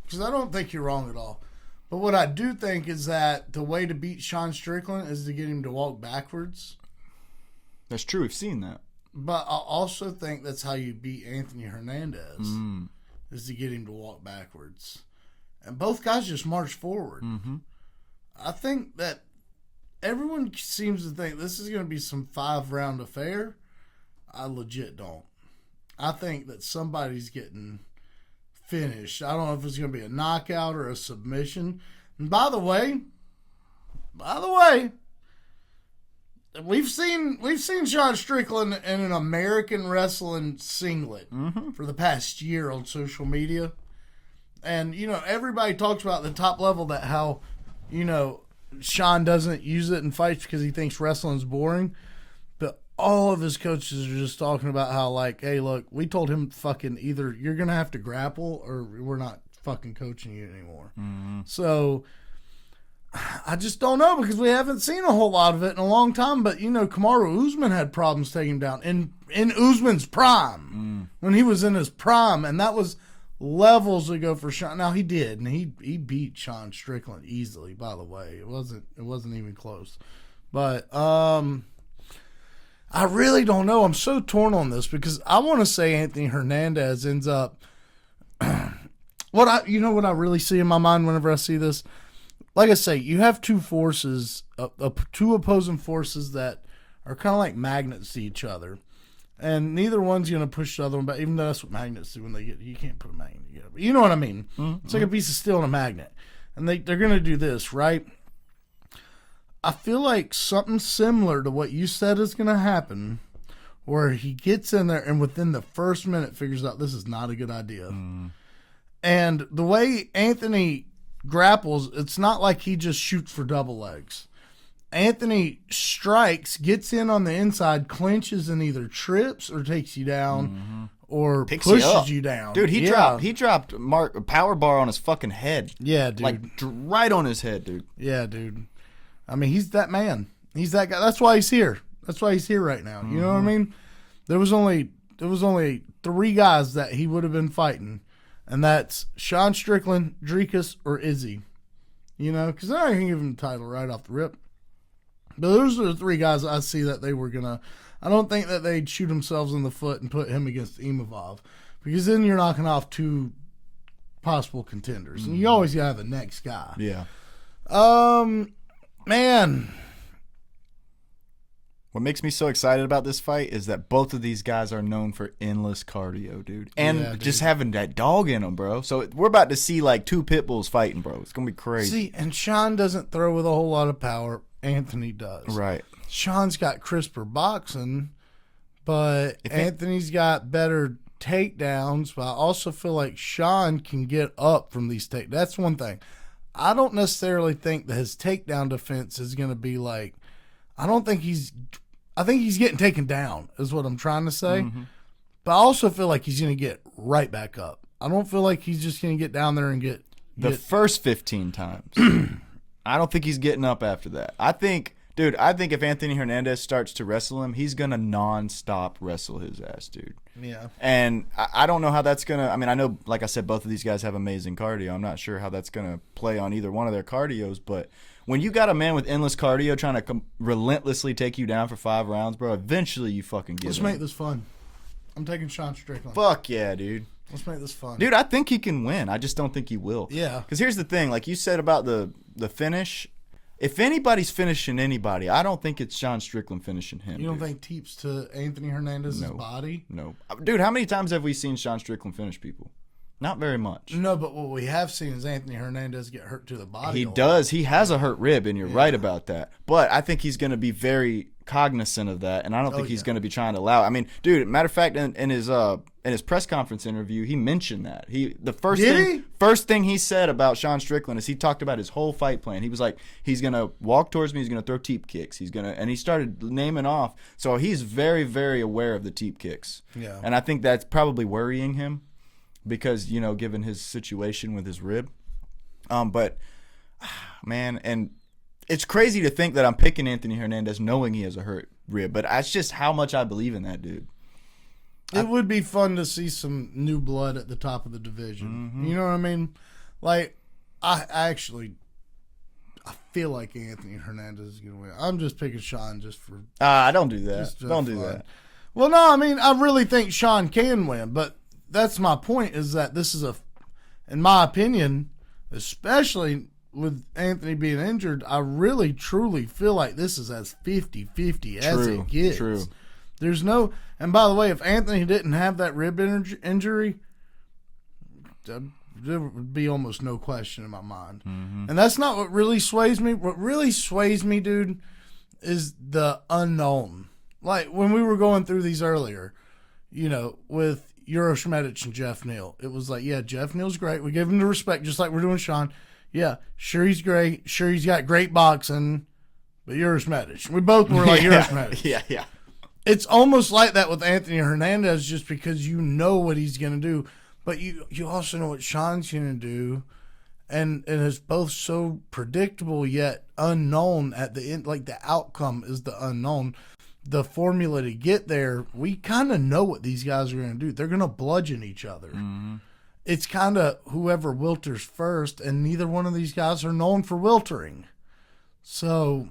Because I don't think you're wrong at all. But what I do think is that the way to beat Sean Strickland is to get him to walk backwards. That's true. We've seen that. But I also think that's how you beat Anthony Hernandez, is to get him to walk backwards. And both guys just march forward. Mm-hmm. I think that everyone seems to think this is going to be some 5-round affair. I legit don't. I think that somebody's getting finished. I don't know if it's going to be a knockout or a submission. And by the way, we've seen Sean Strickland in an American wrestling singlet for the past year on social media. And, everybody talks about the top level that how, Sean doesn't use it in fights because he thinks wrestling's boring. But all of his coaches are just talking about how, like, hey, look, we told him fucking either you're going to have to grapple or we're not fucking coaching you anymore. Mm-hmm. So I just don't know because we haven't seen a whole lot of it in a long time. But, Kamaru Usman had problems taking him down in Usman's prime when he was in his prime. And that was levels ago for Sean. Now, he did, and he beat Sean Strickland easily, by the way. It wasn't even close. But I really don't know. I'm so torn on this because I want to say Anthony Hernandez ends up what I really see in my mind whenever I see this. Like I say, you have two forces, two opposing forces that are kind of like magnets to each other. And neither one's going to push the other one back, even though that's what magnets do when they get, you can't put a magnet together. But you know what I mean? Mm-hmm. It's like a piece of steel and a magnet. And they're going to do this, right? I feel like something similar to what you said is going to happen, where he gets in there and within the first minute figures out this is not a good idea. Mm. And the way Anthony grapples, it's not like he just shoots for double legs. Anthony strikes, gets in on the inside, clinches, and either trips or takes you down or Picks you pushes up. you down. Dude, he dropped power bar on his fucking head. Yeah, dude. Like right on his head, dude. Yeah, dude. I mean, he's that man. He's that guy. That's why he's here. That's why he's here right now. You know what I mean? There was only 3 guys that he would have been fighting, and that's Sean Strickland, Drekus, or Izzy. You know, because I can give him the title right off the rip. But those are the 3 guys I see that they were gonna. I don't think that they'd shoot themselves in the foot and put him against Imavov, because then you're knocking off 2 possible contenders, and you always gotta have the next guy. Yeah. Man. What makes me so excited about this fight is that both of these guys are known for endless cardio, dude. And just having that dog in them, bro. So we're about to see like 2 pit bulls fighting, bro. It's going to be crazy. See, and Sean doesn't throw with a whole lot of power. Anthony does. Right. Sean's got crisper boxing, but Anthony's got better takedowns. But I also feel like Sean can get up from these takedowns. That's one thing. I don't necessarily think that his takedown defense is going to be like, I think he's getting taken down, is what I'm trying to say. But I also feel like he's going to get right back up. I don't feel like he's just going to get down there and get the first 15 times. I don't think he's getting up after that. I think if Anthony Hernandez starts to wrestle him, he's going to nonstop wrestle his ass, dude. Yeah. And I don't know how that's going to – I mean, I know, like I said, both of these guys have amazing cardio. I'm not sure how that's going to play on either one of their cardios. But when you got a man with endless cardio trying to relentlessly take you down for 5 rounds, bro, eventually you fucking get Let's him. make this fun. I'm taking Sean Strickland. Fuck yeah, dude. Let's make this fun. Dude, I think he can win. I just don't think he will. Yeah. Because here's the thing. Like you said about the finish – if anybody's finishing anybody, I don't think it's Sean Strickland finishing him. You don't think Teeps to Anthony Hernandez's body? No. Dude, how many times have we seen Sean Strickland finish people? Not very much. No, but what we have seen is Anthony Hernandez get hurt to the body. He does. He has a hurt rib, and you're right about that. But I think he's going to be very cognizant of that, and I don't think he's going to be trying to allow it. I mean, dude, matter of fact, in his press conference interview, he mentioned that. First thing he said about Sean Strickland is he talked about his whole fight plan. He was like, he's going to walk towards me, he's going to throw teep kicks. And he started naming off. So he's very, very aware of the teep kicks. Yeah. And I think that's probably worrying him because, you know, given his situation with his rib. But, man, and it's crazy to think that I'm picking Anthony Hernandez knowing he has a hurt rib, but that's just how much I believe in that dude. It would be fun to see some new blood at the top of the division. You know what I mean? Like, I feel like Anthony Hernandez is going to win. I'm just picking Sean just for... don't do that. Don't do that. Well, no, I mean, I really think Sean can win, but that's my point is that this is in my opinion, especially with Anthony being injured, I really, truly feel like this is as 50-50 as it gets. True. There's no... And by the way, if Anthony didn't have that rib injury, there would be almost no question in my mind. And that's not what really sways me. What really sways me, dude, is the unknown. Like when we were going through these earlier, you know, with Euroshmedic and Jeff Neal, it was like, yeah, Jeff Neal's great. We give him the respect just like we're doing Sean. Yeah, sure he's great. Sure he's got great boxing, but Euroshmedic. We both were like Euroshmedic. Yeah. It's almost like that with Anthony Hernandez just because you know what he's going to do. But you also know what Sean's going to do. And it's both so predictable yet unknown at the end. Like the outcome is the unknown. The formula to get there, we kind of know what these guys are going to do. They're going to bludgeon each other. It's kind of whoever wilters first, and neither one of these guys are known for wiltering. So...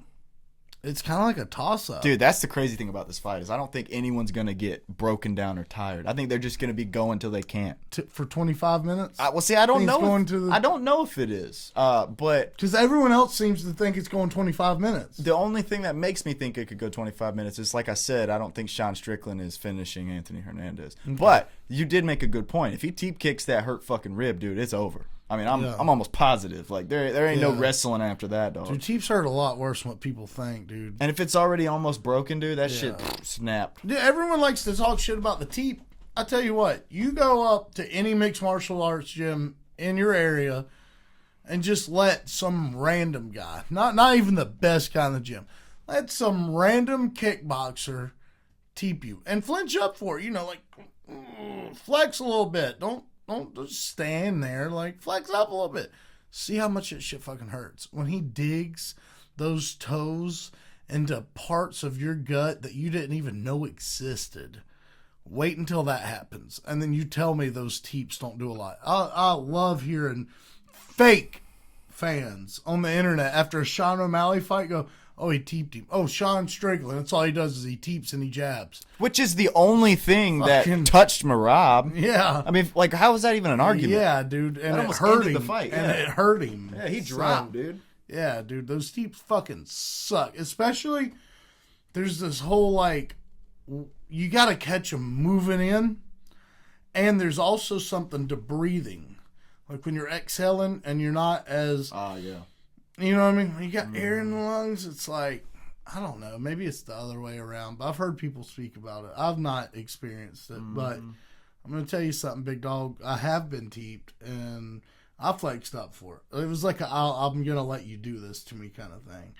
it's kind of like a toss-up. Dude, that's the crazy thing about this fight is I don't think anyone's going to get broken down or tired. I think they're just going to be going till they can't. For 25 minutes? Well, see, I don't know. I don't know if it is. But because everyone else seems to think it's going 25 minutes. The only thing that makes me think it could go 25 minutes is, like I said, I don't think Sean Strickland is finishing Anthony Hernandez. Okay. But you did make a good point. If he teep kicks that hurt fucking rib, dude, it's over. I mean, I'm almost positive. Like there ain't no wrestling after that, dog. Dude, teeps hurt a lot worse than what people think, dude. And if it's already almost broken, dude, that shit snapped. Dude, everyone likes to talk shit about the teep. I tell you what, you go up to any mixed martial arts gym in your area and just let some random guy, not even the best guy in the gym, let some random kickboxer teep you and flinch up for it. You know, like flex a little bit. Don't just stand there. Like, flex up a little bit. See how much that shit fucking hurts. When he digs those toes into parts of your gut that you didn't even know existed. Wait until that happens. And then you tell me those teeps don't do a lot. I love hearing fake fans on the internet after a Sean O'Malley fight go, oh, he teeped him. Oh, Sean Strickland. That's all he does is he teeps and he jabs. Which is the only thing that touched Marab. Yeah. I mean, like, how was that even an argument? Yeah, dude. And that it hurt him. the fight. And it hurt him. Yeah, he dropped, dude. Yeah, dude. Those teeps fucking suck. Especially, there's this whole, like, you got to catch them moving in. And there's also something to breathing. Like when you're exhaling and you're not as... yeah. You know what I mean? When you got air in the lungs, it's like, I don't know. Maybe it's the other way around. But I've heard people speak about it. I've not experienced it. But I'm going to tell you something, big dog. I have been teeped, and I flexed up for it. It was like I'm going to let you do this to me kind of thing.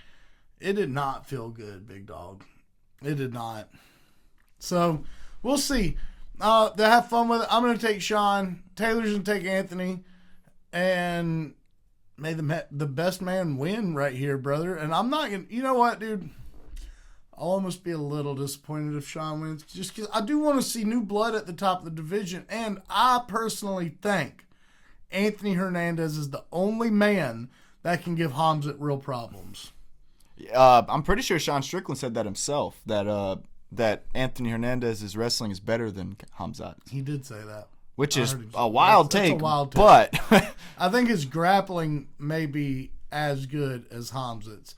It did not feel good, big dog. It did not. So, we'll see. To have fun with it, I'm going to take Sean. Taylor's going to take Anthony. And... may the best man win right here, brother. And I'm not going to... You know what, dude? I'll almost be a little disappointed if Sean wins. Just because I do want to see new blood at the top of the division. And I personally think Anthony Hernandez is the only man that can give Hamzat real problems. I'm pretty sure Sean Strickland said that himself. That Anthony Hernandez's wrestling is better than Hamzat. He did say that. Which is a wild take, but I think his grappling may be as good as Hamzat's.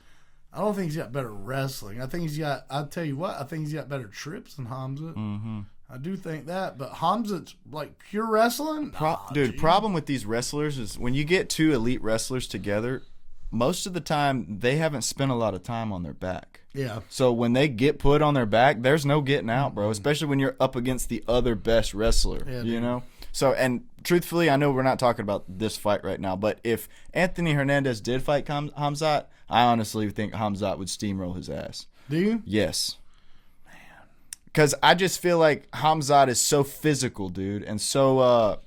I don't think he's got better wrestling. I think I'll tell you what, I think he's got better trips than Hamzat. Mm-hmm. I do think that, but Hamzat's like pure wrestling. Problem with these wrestlers is when you get two elite wrestlers together, most of the time they haven't spent a lot of time on their back. Yeah. So when they get put on their back, there's no getting out, bro. Especially when you're up against the other best wrestler. Yeah, you know. So, and truthfully, I know we're not talking about this fight right now, but if Anthony Hernandez did fight Hamzat, I honestly think Hamzat would steamroll his ass. Do you? Yes. Man. Because I just feel like Hamzat is so physical, dude, and so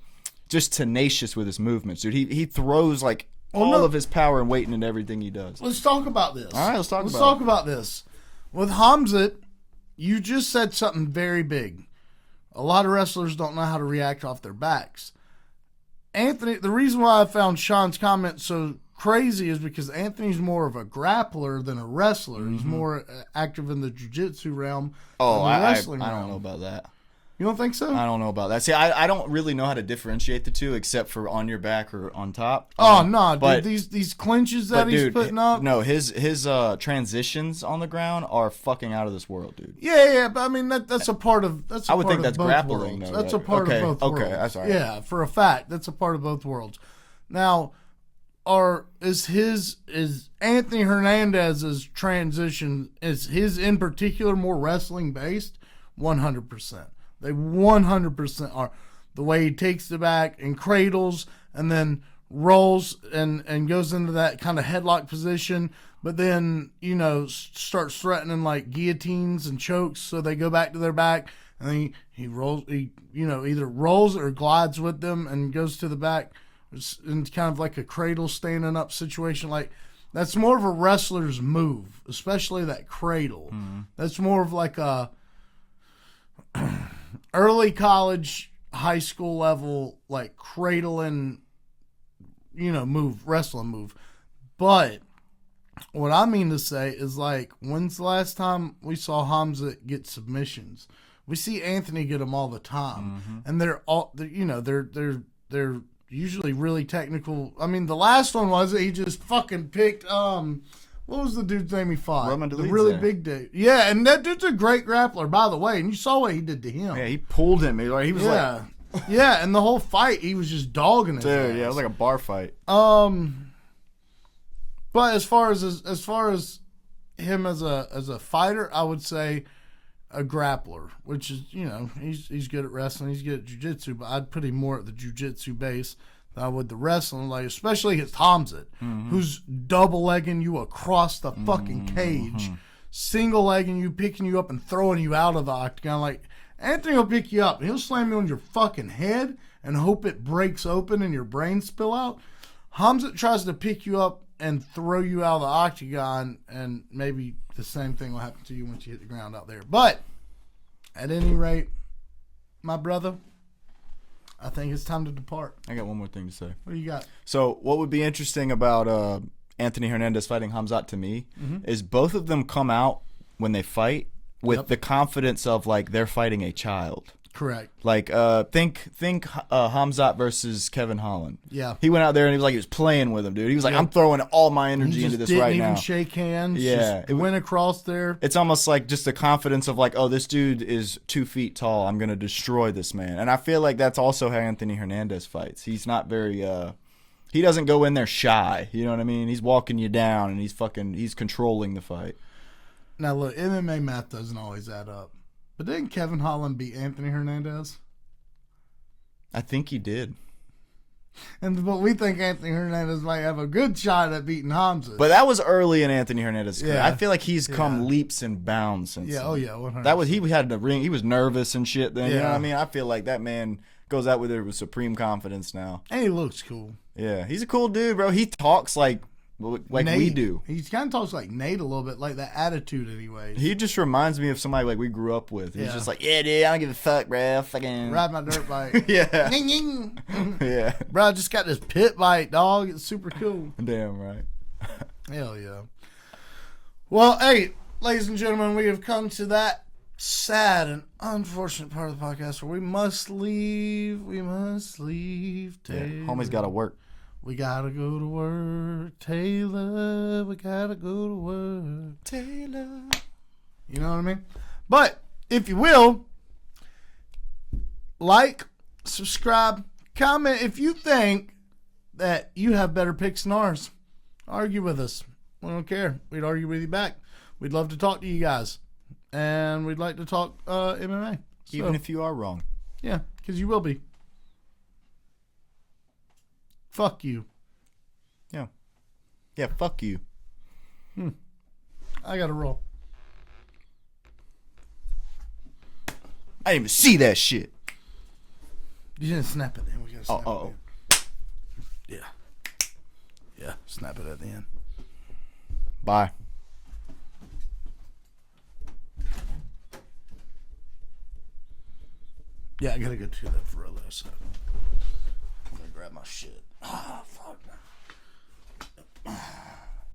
just tenacious with his movements, dude. He throws like all of his power and weight into everything he does. Let's talk about this. All right, let's talk about this. With Hamzat, you just said something very big. A lot of wrestlers don't know how to react off their backs. Anthony, the reason why I found Sean's comment so crazy is because Anthony's more of a grappler than a wrestler. Mm-hmm. He's more active in the jiu-jitsu realm than the wrestling realm. I don't know about that. You don't think so? I don't know about that. See, I don't really know how to differentiate the two except for on your back or on top. Oh, no, dude. These clinches that he's putting up. No, his transitions on the ground are fucking out of this world, dude. Yeah, but I mean, that's a part of I would think that's grappling, though. That's a part of both worlds. Okay, that's all right. Yeah, for a fact, that's a part of both worlds. Now, is Anthony Hernandez's transition, is his in particular more wrestling based? 100%. They 100% are. The way he takes the back and cradles and then rolls and goes into that kind of headlock position, but then, you know, starts threatening like guillotines and chokes, so they go back to their back, and then he rolls, either rolls or glides with them and goes to the back. It's kind of like a cradle standing up situation. Like, that's more of a wrestler's move, especially that cradle. Mm-hmm. That's more of like a early college, high school level, like cradling, move, wrestling move. But what I mean to say is, like, when's the last time we saw Hamzat get submissions? We see Anthony get them all the time, and they're usually really technical. I mean, the last one was he just fucking picked what was the dude's name he fought? The really big dude. Yeah, and that dude's a great grappler, by the way. And you saw what he did to him. Yeah, he pulled him. He was like... Yeah, and the whole fight, he was just dogging it. Dude, yeah, it was like a bar fight. But as far as him as a fighter, I would say a grappler, which is, he's good at wrestling, he's good at jiu-jitsu, but I'd put him more at the jiu-jitsu base than I would the wrestling, like, especially against Hamzat, who's double-legging you across the fucking cage, single-legging you, picking you up and throwing you out of the octagon, like, Anthony will pick you up. He'll slam you on your fucking head and hope it breaks open and your brains spill out. Hamzat tries to pick you up and throw you out of the octagon, and maybe the same thing will happen to you once you hit the ground out there. But at any rate, my brother, I think it's time to depart. I got one more thing to say. What do you got? So what would be interesting about Anthony Hernandez fighting Hamzat to me is both of them come out when they fight with the confidence of like they're fighting a child. Correct. Like think Hamzat versus Kevin Holland. Yeah. He went out there and he was like he was playing with him, dude. He was like, I'm throwing all my energy into this right now. Didn't even shake hands. Yeah. It went across there. It's almost like just the confidence of like, oh, this dude is 2 feet tall. I'm gonna destroy this man. And I feel like that's also how Anthony Hernandez fights. He's not very he doesn't go in there shy. You know what I mean? He's walking you down and he's controlling the fight. Now look, MMA math doesn't always add up. But didn't Kevin Holland beat Anthony Hernandez? I think he did. But we think Anthony Hernandez might have a good shot at beating Hamzat. But that was early in Anthony Hernandez's career. Yeah. I feel like he's come leaps and bounds since Yeah, then. oh yeah, 100%. That was he had the ring. He was nervous and shit then. You know Yeah. what I mean? I feel like that man goes out with it with supreme confidence now. And he looks cool. Yeah, he's a cool dude, bro. He talks like Nate, we do. He kind of talks like Nate a little bit, like that attitude anyway. He just reminds me of somebody like we grew up with. He's Yeah. just like, yeah, dude, I don't give a fuck, bro. Fucking Ride my dirt bike. yeah, Ying, ying. yeah. Bro, I just got this pit bike, dog. It's super cool. Damn right. Hell yeah. Well, hey, ladies and gentlemen, we have come to that sad and unfortunate part of the podcast where we must leave. We must leave. Yeah, Taylor. homie's got to work. We gotta go to work, Taylor. We gotta go to work, Taylor. You know what I mean? But if you will, like, subscribe, comment if you think that you have better picks than ours. Argue with us. We don't care. We'd argue with you back. We'd love to talk to you guys. And we'd like to talk MMA. Even if you are wrong. Yeah, because you will be. Fuck you. Yeah. Yeah, fuck you. I gotta roll. I didn't even see that shit. You didn't snap it then. We gotta snap Oh. it. Yeah. Yeah, snap it at the end. Bye. Yeah, I gotta go to that for a little second. I'm gonna grab my shit. Ah, fuck.